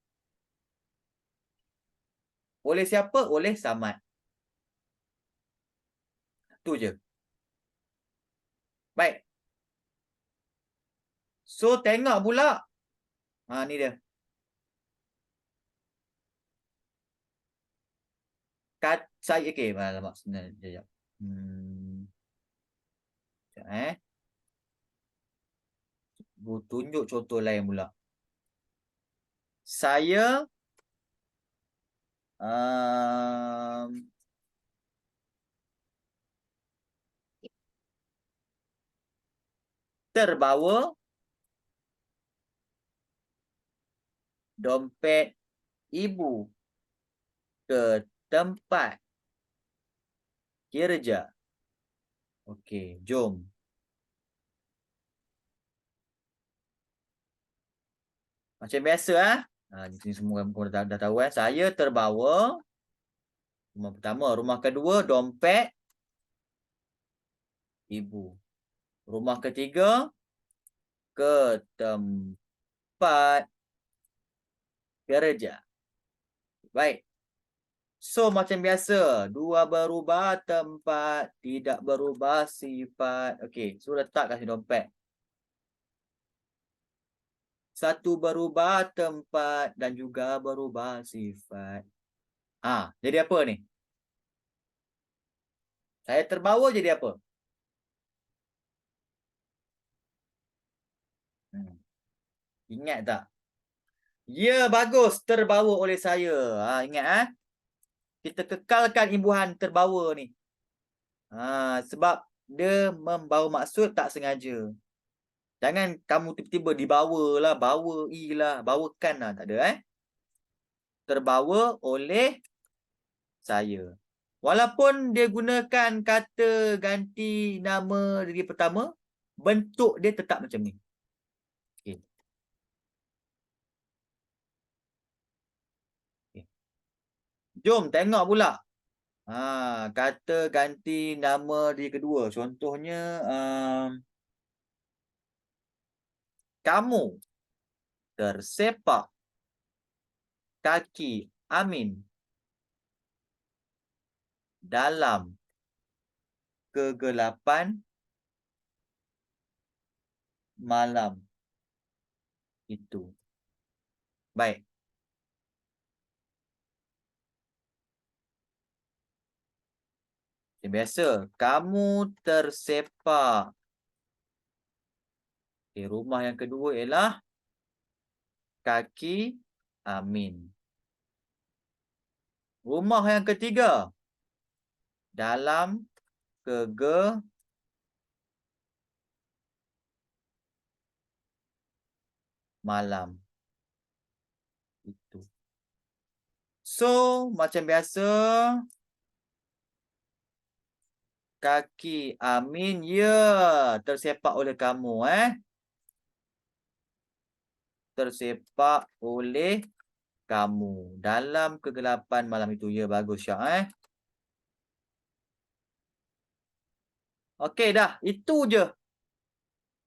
Oleh siapa? Oleh Samad. Tu je. Baik. So, tengok pula. Ni dia. Saya, okay. Alamak, sebenarnya. Sekejap. Sekejap, tunjuk contoh lain pula. Saya terbawa dompet ibu ke tempat kerja. Okey, jom. Macam biasa di sini semua kamu dah tahu Saya terbawa rumah pertama, rumah kedua dompet ibu. Rumah ketiga ke tempat kerja. Baik. So macam biasa, dua berubah tempat, tidak berubah sifat. Okey, so letak kasih dompet. Satu berubah tempat dan juga berubah sifat. Jadi apa ni? Saya terbawa jadi apa? Ingat tak? Ya, bagus. Terbawa oleh saya. Ingat kita kekalkan imbuhan terbawa ni. Sebab dia membawa maksud tak sengaja. Jangan kamu tiba-tiba dibawa lah, bawa lah, bawakan lah. Tak ada Terbawa oleh saya. Walaupun dia gunakan kata ganti nama diri pertama, bentuk dia tetap macam ni. Okay. Jom tengok pula. Kata ganti nama diri kedua. Contohnya, kamu tersepak kaki Amin dalam kegelapan malam itu. Baik. Yang biasa, kamu tersepak. Rumah yang kedua ialah kaki Amin. Rumah yang ketiga, dalam malam itu. So, macam biasa, kaki Amin, ya, tersepak oleh kamu, tersepak oleh kamu dalam kegelapan malam itu. Ya, bagus Syak, Okey dah, itu je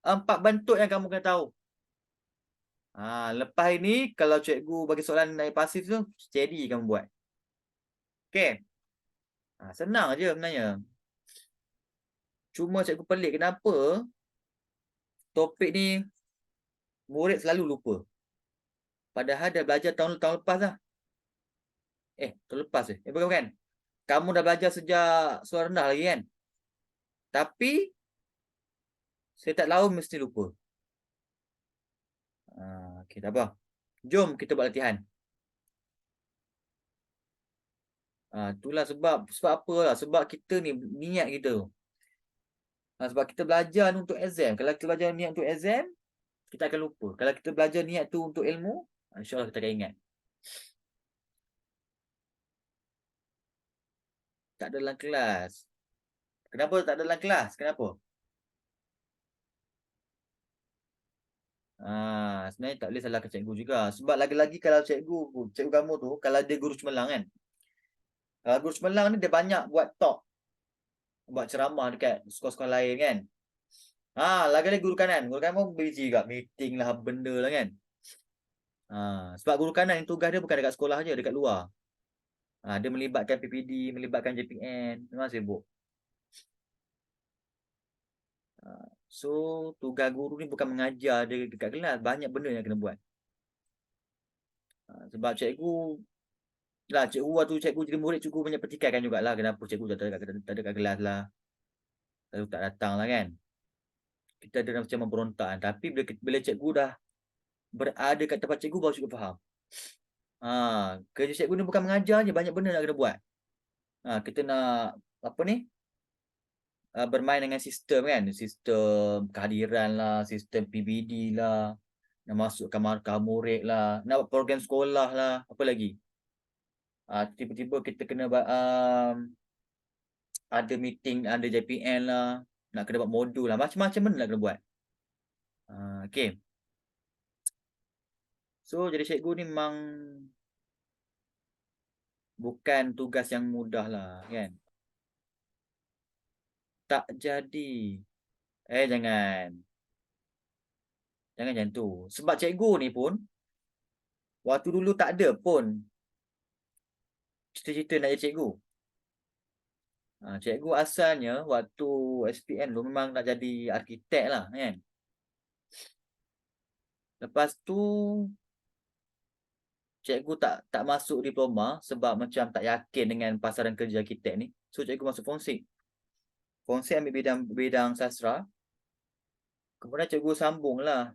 4 bentuk yang kamu kena tahu. Lepas ini kalau cikgu bagi soalan dari pasif tu, steady kamu buat. Okey. Senang je sebenarnya. Cuma cikgu pelik kenapa topik ni murid selalu lupa. Padahal dah belajar tahun lepas dah. Tahun lepas bukan. Kamu dah belajar sejak sekolah rendah lagi kan? Tapi saya tak tahu mesti lupa. Okey, tak apa. Jom kita buat latihan. Itulah sebab apalah? Sebab kita ni niat kita. Sebab kita belajar ni untuk exam. Kalau kita belajar niat untuk exam, kita akan lupa. Kalau kita belajar niat tu untuk ilmu, insya-Allah kita akan ingat. Tak ada dalam kelas. Kenapa tak ada dalam kelas? Kenapa? Sebenarnya tak boleh salahkan cikgu juga. Sebab lagi-lagi kalau cikgu kamu tu, kalau dia guru cemerlang kan. Kalau guru cemerlang ni dia banyak buat talk. Buat ceramah dekat sekolah-sekolah lain kan. Lagi-lagi guru kanan. Guru kanan pun busy juga. Meeting lah, benda lah kan. Sebab guru kanan yang tugas dia bukan dekat sekolah je, dekat luar. Dia melibatkan PPD, melibatkan JPN. Memang sibuk. So, tugas guru ni bukan mengajar dia dekat kelas. Banyak benda yang kena buat. Sebab cikgu lah, cikgu waktu cikgu jadi murid, cikgu banyak pertikaikan jugalah. Kenapa cikgu tak ada kat kelas lah. Lalu tak datang lah kan. Kita ada macam memberontak kan. Tapi bila cikgu dah berada kat tempat cikgu, baru cikgu faham. Kerja cikgu ni bukan mengajar je, banyak benda nak kena buat. Kita nak apa ni? Bermain dengan sistem kan. Sistem kehadiran lah, sistem PBD lah. Nak masukkan markah murid lah. Nak buat program sekolah lah. Apa lagi? Tiba-tiba kita kena ada meeting, ada JPN lah. Nak kena buat modul lah. Macam-macam benda nak kena buat. Okay. So, jadi cikgu ni memang bukan tugas yang mudah lah kan. Tak jadi. Jangan. Jangan macam tu. Sebab cikgu ni pun, waktu dulu tak ada pun cita-cita nak jadi cikgu. Cikgu asalnya waktu SPM tu memang nak jadi arkitek lah kan. Lepas tu cikgu tak masuk diploma sebab macam tak yakin dengan pasaran kerja arkitek ni. So cikgu masuk Fonsik. Fonsik ambil bidang sastra. Kemudian cikgu sambung lah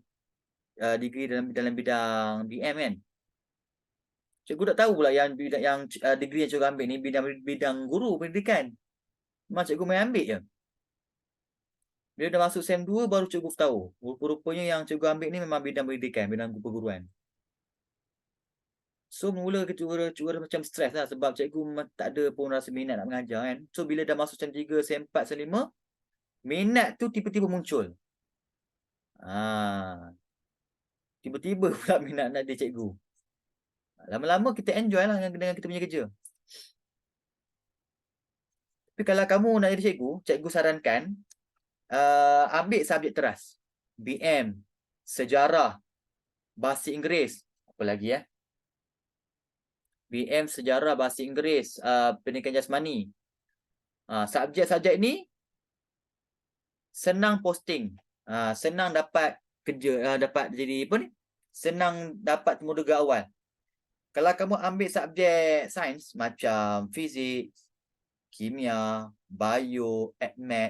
degree dalam bidang BM kan. Cikgu tak tahu pula yang degree yang cikgu ambil ni bidang guru pendidikan. Memang cikgu main ambil je. Bila dah masuk SEM 2 baru cikgu tahu. Rupa-rupanya yang cikgu ambil ni memang bidang pendidikan, bidang perguruan. So mula cikgu macam stres lah sebab cikgu memang tak ada pun rasa minat nak mengajar kan. So bila dah masuk SEM 3, SEM 4, SEM 5, minat tu tiba-tiba muncul. Tiba-tiba pula minat nak jadi cikgu. Lama-lama kita enjoy lah dengan kita punya kerja. Tapi kalau kamu nak jadi cikgu, cikgu sarankan ambil subjek teras. BM, sejarah, bahasa Inggeris, apa lagi BM, sejarah, bahasa Inggeris, pendidikan jasmani. Subjek-subjek ni senang posting. Senang dapat kerja, dapat jadi apa ni? Senang dapat temu dekat awal. Kalau kamu ambil subjek sains macam fizik, kimia, bio,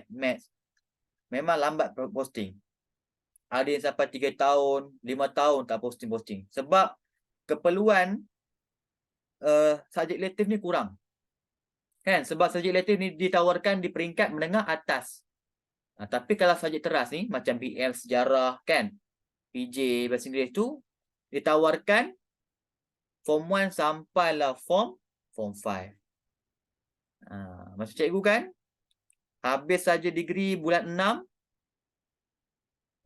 maths, memang lambat posting. Ada yang sampai 3 tahun, 5 tahun tak posting. Sebab keperluan subjek elektif ni kurang. Kan? Sebab subjek elektif ni ditawarkan di peringkat menengah atas. Tapi kalau subjek teras ni, macam BM, sejarah, kan? PJ, bahasa Inggeris tu, ditawarkan Form 1 sampailah Form 5. Macam cikgu kan, habis saja degree bulan 6,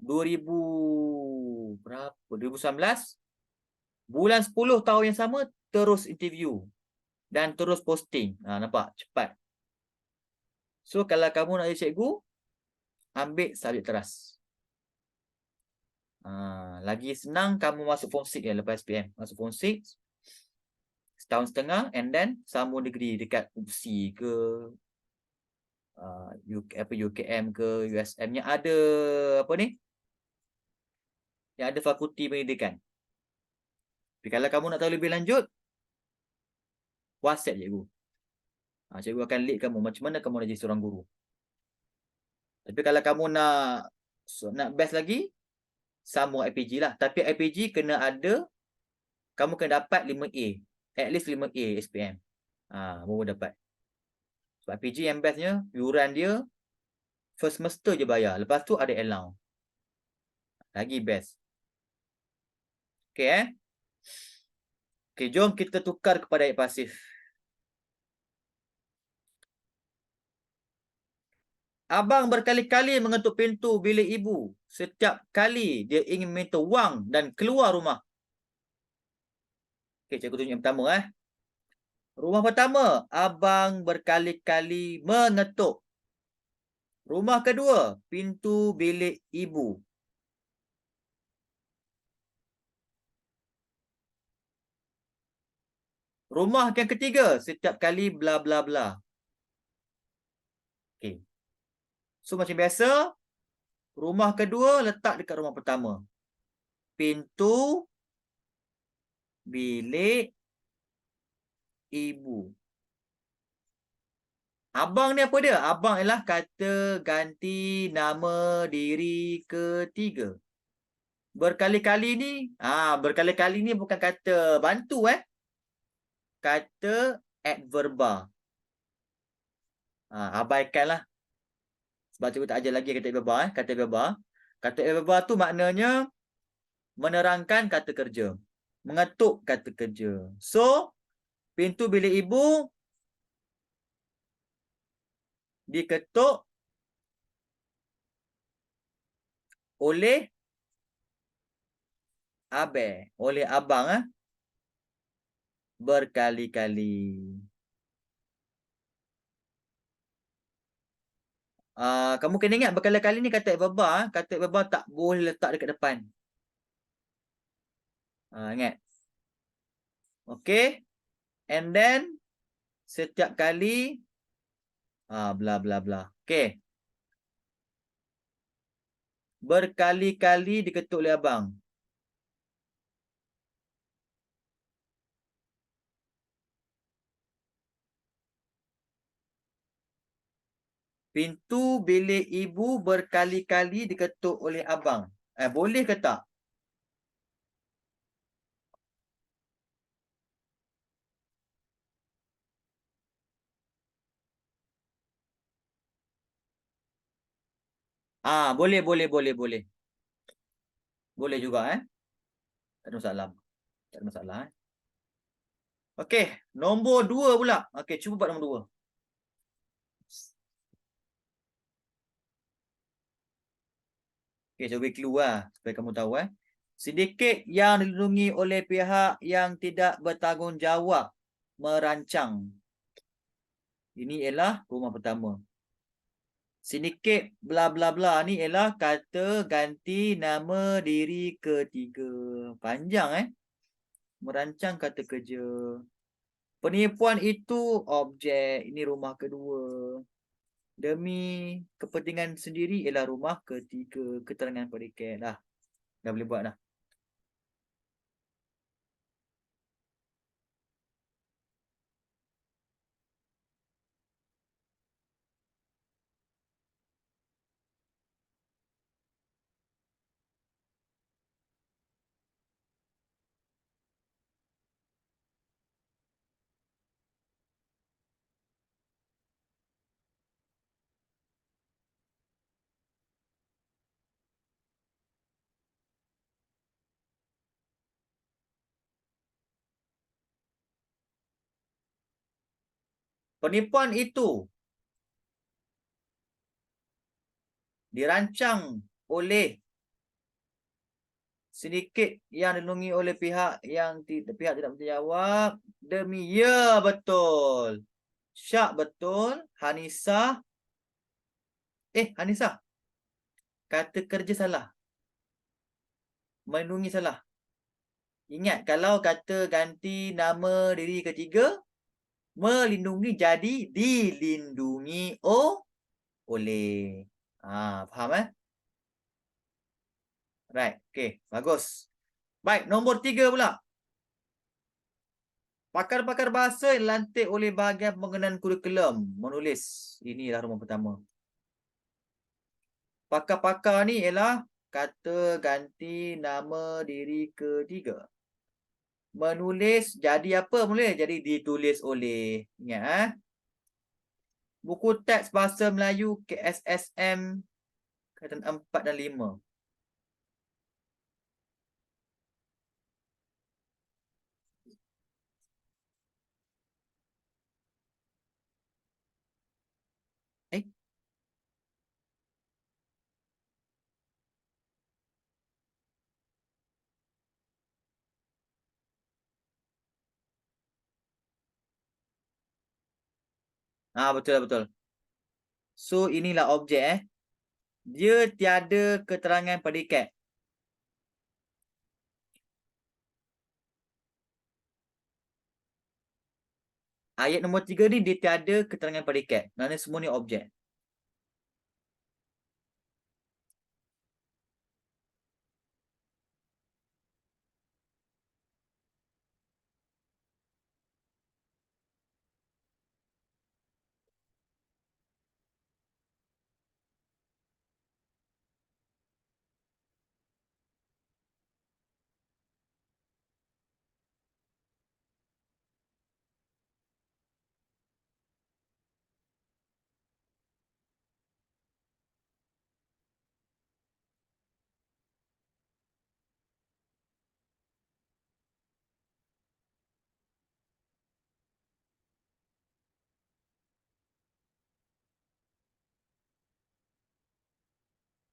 2019, bulan 10 tahun yang sama, terus interview. Dan terus posting. Nampak? Cepat. So, kalau kamu nak jadi cikgu, ambil subjek teras. Lagi senang kamu masuk Form 6 lepas SPM. Masuk Form 6, setahun setengah, and then sambung degree dekat UPSI ke, UKM ke, USM yang ada apa ni? Yang ada fakulti pendidikan. Tapi kalau kamu nak tahu lebih lanjut, WhatsApp cikgu. Cikgu akan lead kamu macam mana kamu nak jadi seorang guru. Tapi kalau kamu nak best lagi, sambung IPG lah. Tapi IPG kena ada, kamu kena dapat 5A. At least 5A SPM. Baru dapat. Sebab IPG yang bestnya, yuran dia first semester je bayar. Lepas tu ada allowance. Lagi best. Okay Okay, jom kita tukar kepada ayat pasif. Abang berkali-kali mengetuk pintu bilik ibu. Setiap kali dia ingin minta wang dan keluar rumah. Okay, cikgu tunjuk yang pertama. Rumah pertama, abang berkali-kali mengetuk. Rumah kedua, pintu bilik ibu. Rumah yang ketiga, setiap kali bla bla bla. Okay. So macam biasa, Rumah kedua letak dekat rumah pertama. Pintu bilik ibu. Abang ni apa dia? Abang ialah kata ganti nama diri ketiga. Berkali-kali ni, berkali-kali ni bukan kata bantu Kata adverba. Abaikanlah. Sebab cikgu tak ajar lagi kata adverba Kata adverba. Kata adverba tu maknanya menerangkan kata kerja. Mengetuk kata kerja. So, pintu bilik ibu diketuk oleh oleh abang berkali-kali. Kamu kena ingat berkali-kali ni kata adverba kata adverba tak boleh letak dekat depan. Ingat. Okay. And then setiap kali bla bla bla. Okay. Berkali-kali diketuk oleh abang. Pintu bilik ibu berkali-kali diketuk oleh abang. Boleh ke tak? Boleh, boleh, boleh, boleh. Boleh juga Tak ada masalah. Tak ada masalah Okey, nombor 2 pula. Okey, cuba buat nombor 2. Okey, saya beri clue supaya kamu tahu Sindiket yang dilindungi oleh pihak yang tidak bertanggungjawab merancang. Ini ialah rumah pertama. Sindiket bla bla bla ni ialah kata ganti nama diri ketiga. Panjang Merancang kata kerja. Penipuan itu objek. Ini rumah kedua. Demi kepentingan sendiri ialah rumah ketiga. Keterangan predikat. Dah boleh buat dah. Penipuan itu dirancang oleh sindiket yang dilindungi oleh pihak yang tidak bertanggungjawab demi betul. Syak betul. Hanisah kata kerja salah. Melindungi salah. Ingat kalau kata ganti nama diri ketiga melindungi jadi dilindungi oleh. Faham Right. Okay. Bagus. Baik. Nombor 3 pula. Pakar-pakar bahasa yang dilantik oleh bahagian pengenalan kurikulum menulis. Inilah rumah pertama. Pakar-pakar ni ialah kata ganti nama diri ketiga. Menulis jadi apa menulis? Jadi ditulis oleh. Ingat Buku teks bahasa Melayu KSSM kaitan 4 dan 5. Betul betul. So inilah objek Dia tiada keterangan predikat. Ayat nombor 3 ni dia tiada keterangan predikat. Kerana semua ni objek.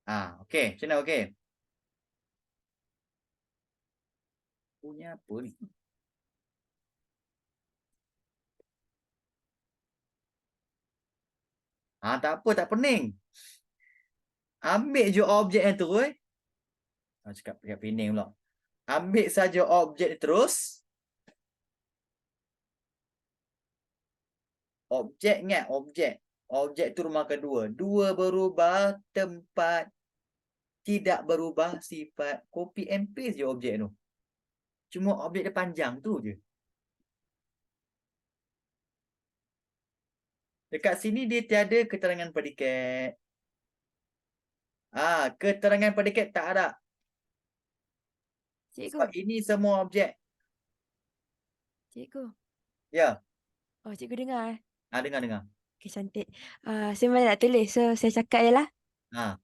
Okey. Macam mana okey? Punya apa ni? Tak apa, tak pening. Ambil je objek yang terus. Cakap pakai pening pula. Ambil saja objek terus. Objek ingat, objek. Objek tu rumah kedua. Dua berubah tempat, tidak berubah sifat. Copy and paste je objek tu. Cuma objek dia panjang tu je. Dekat sini dia tiada keterangan predikat. Keterangan predikat tak ada. Cikgu, Sebab ini semua objek. cikgu. Ya. Oh, cikgu dengar eh. Dengar. Okay, cantik. Saya malah nak tulis. So, saya cakap je lah. Ha.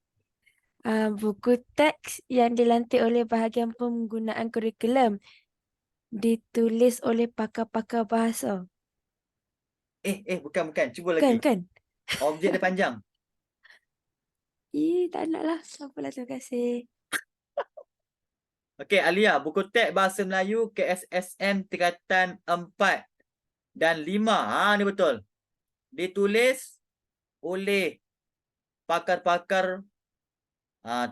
Buku teks yang dilantik oleh bahagian penggunaan kurikulum ditulis oleh pakar-pakar bahasa. Bukan. Cuba Kan, lagi. kan? Objek dia panjang. Tak nak lah. Apalah, terima kasih. Okey, Alia. Buku teks Bahasa Melayu KSSM tingkatan 4 dan 5. Ni betul. Ditulis oleh pakar-pakar.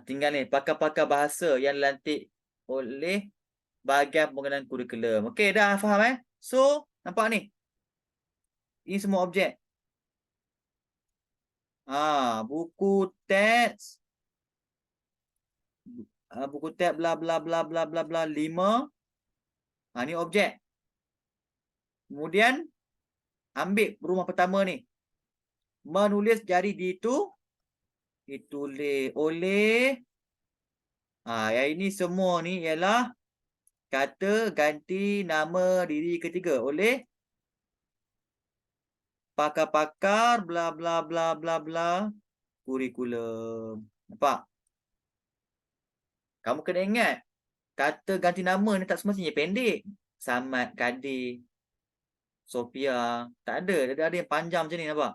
Tinggal ni. Pakar-pakar bahasa yang dilantik oleh bahagian penggunaan kurikulum. Okey, dah faham So, nampak ni. Ini semua objek. Buku teks. Buku teks bla bla bla bla bla bla 5. Ni objek. Kemudian ambil rumah pertama ni. Menulis jari ditulis oleh yang ini semua ni ialah kata ganti nama diri ketiga oleh pakar-pakar bla bla bla bla bla kurikulum. Nampak? Kamu kena ingat, kata ganti nama ni tak semestinya pendek. Samad, Kadir, Sophia. Tak ada. Ada yang panjang macam ni, nampak?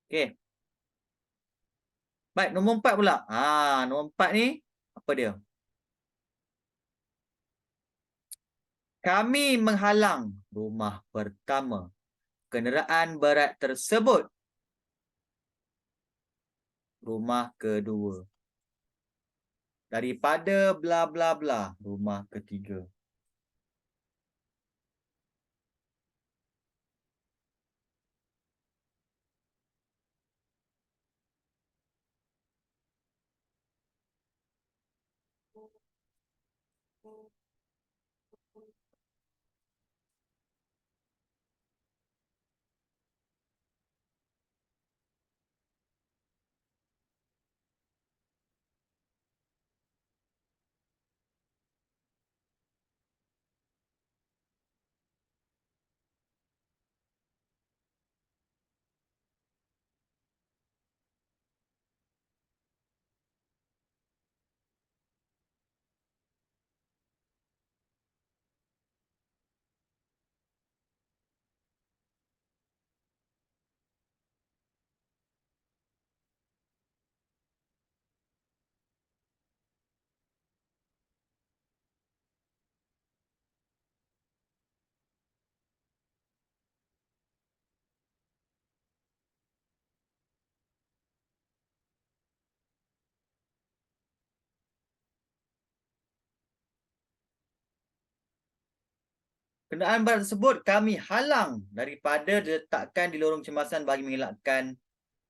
Okey. Baik, nombor 4 pula. Nombor 4 ni, apa dia? Kami menghalang rumah pertama. Kenderaan berat tersebut. Rumah kedua. Daripada bla bla bla. Rumah ketiga. Kenderaan berat tersebut kami halang daripada diletakkan di lorong kecemasan bagi mengelakkan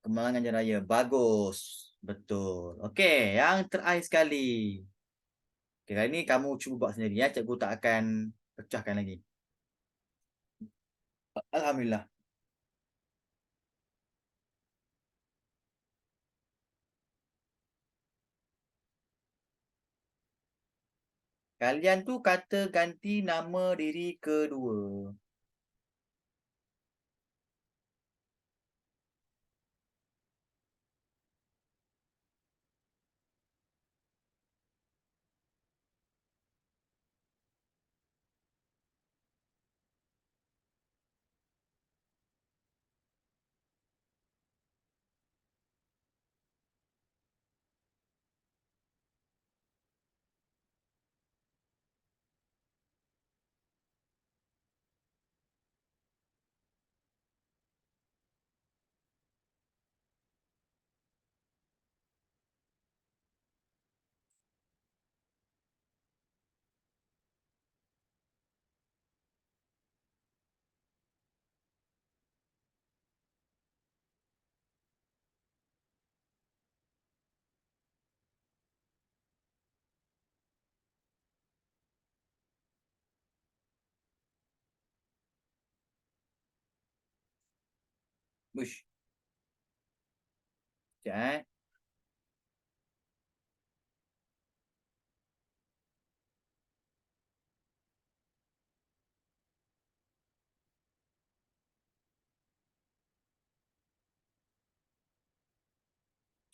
kemalangan jalan raya. Bagus. Betul. Okey, yang terakhir sekali. Okey, kali ni kamu cuba buat sendiri ya. Cikgu tak akan pecahkan lagi. Alhamdulillah. Kalian tu kata ganti nama diri kedua. Uish. Sekejap,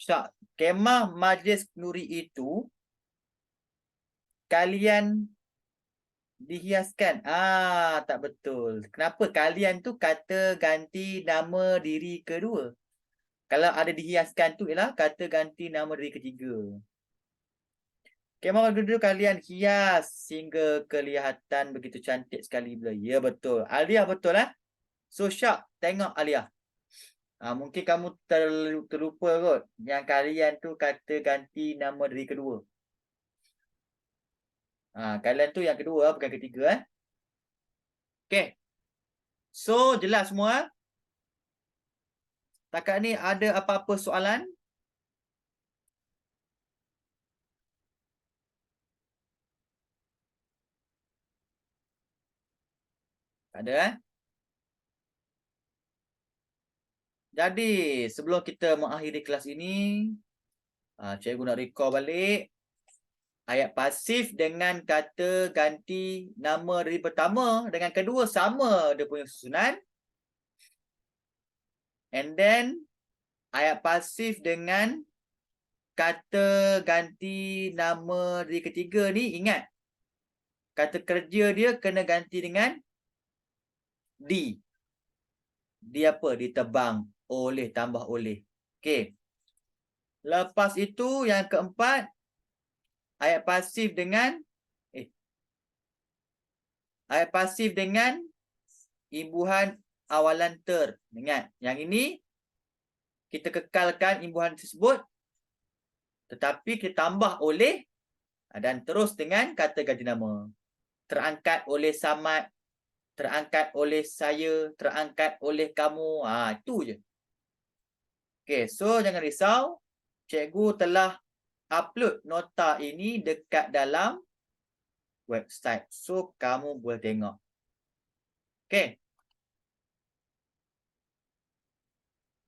Ustaz, kemah majlis nuri itu kalian dihiaskan. Tak betul. Kenapa? Kalian tu kata ganti nama diri kedua. Kalau ada dihiaskan tu ialah kata ganti nama diri ketiga. Kemah dulu kalian hias sehingga kelihatan begitu cantik sekali bila. Ya betul. Alia betul lah. So Syak, tengok Alia. Mungkin kamu terlupa kot. Yang kalian tu kata ganti nama diri kedua. Kalian tu yang kedua, bukan ketiga. Okay. So, jelas semua? Takat ni ada apa-apa soalan? Tak ada, Jadi, sebelum kita mengakhiri kelas ini, cikgu nak recall balik. Ayat pasif dengan kata ganti nama dari pertama dengan kedua sama dia punya susunan. And then, ayat pasif dengan kata ganti nama dari ketiga ni, ingat. Kata kerja dia kena ganti dengan di. Dia apa? Ditebang oleh, tambah oleh. Okey. Lepas itu, yang keempat, ayat pasif dengan ayat pasif dengan imbuhan awalan ter. Ingat, yang ini kita kekalkan imbuhan tersebut, tetapi kita tambah oleh dan terus dengan kata ganti nama. Terangkat oleh Samad, terangkat oleh saya, terangkat oleh kamu. Itu je. Okey, so jangan risau. Cikgu telah upload nota ini dekat dalam website. So, kamu boleh tengok. Okey.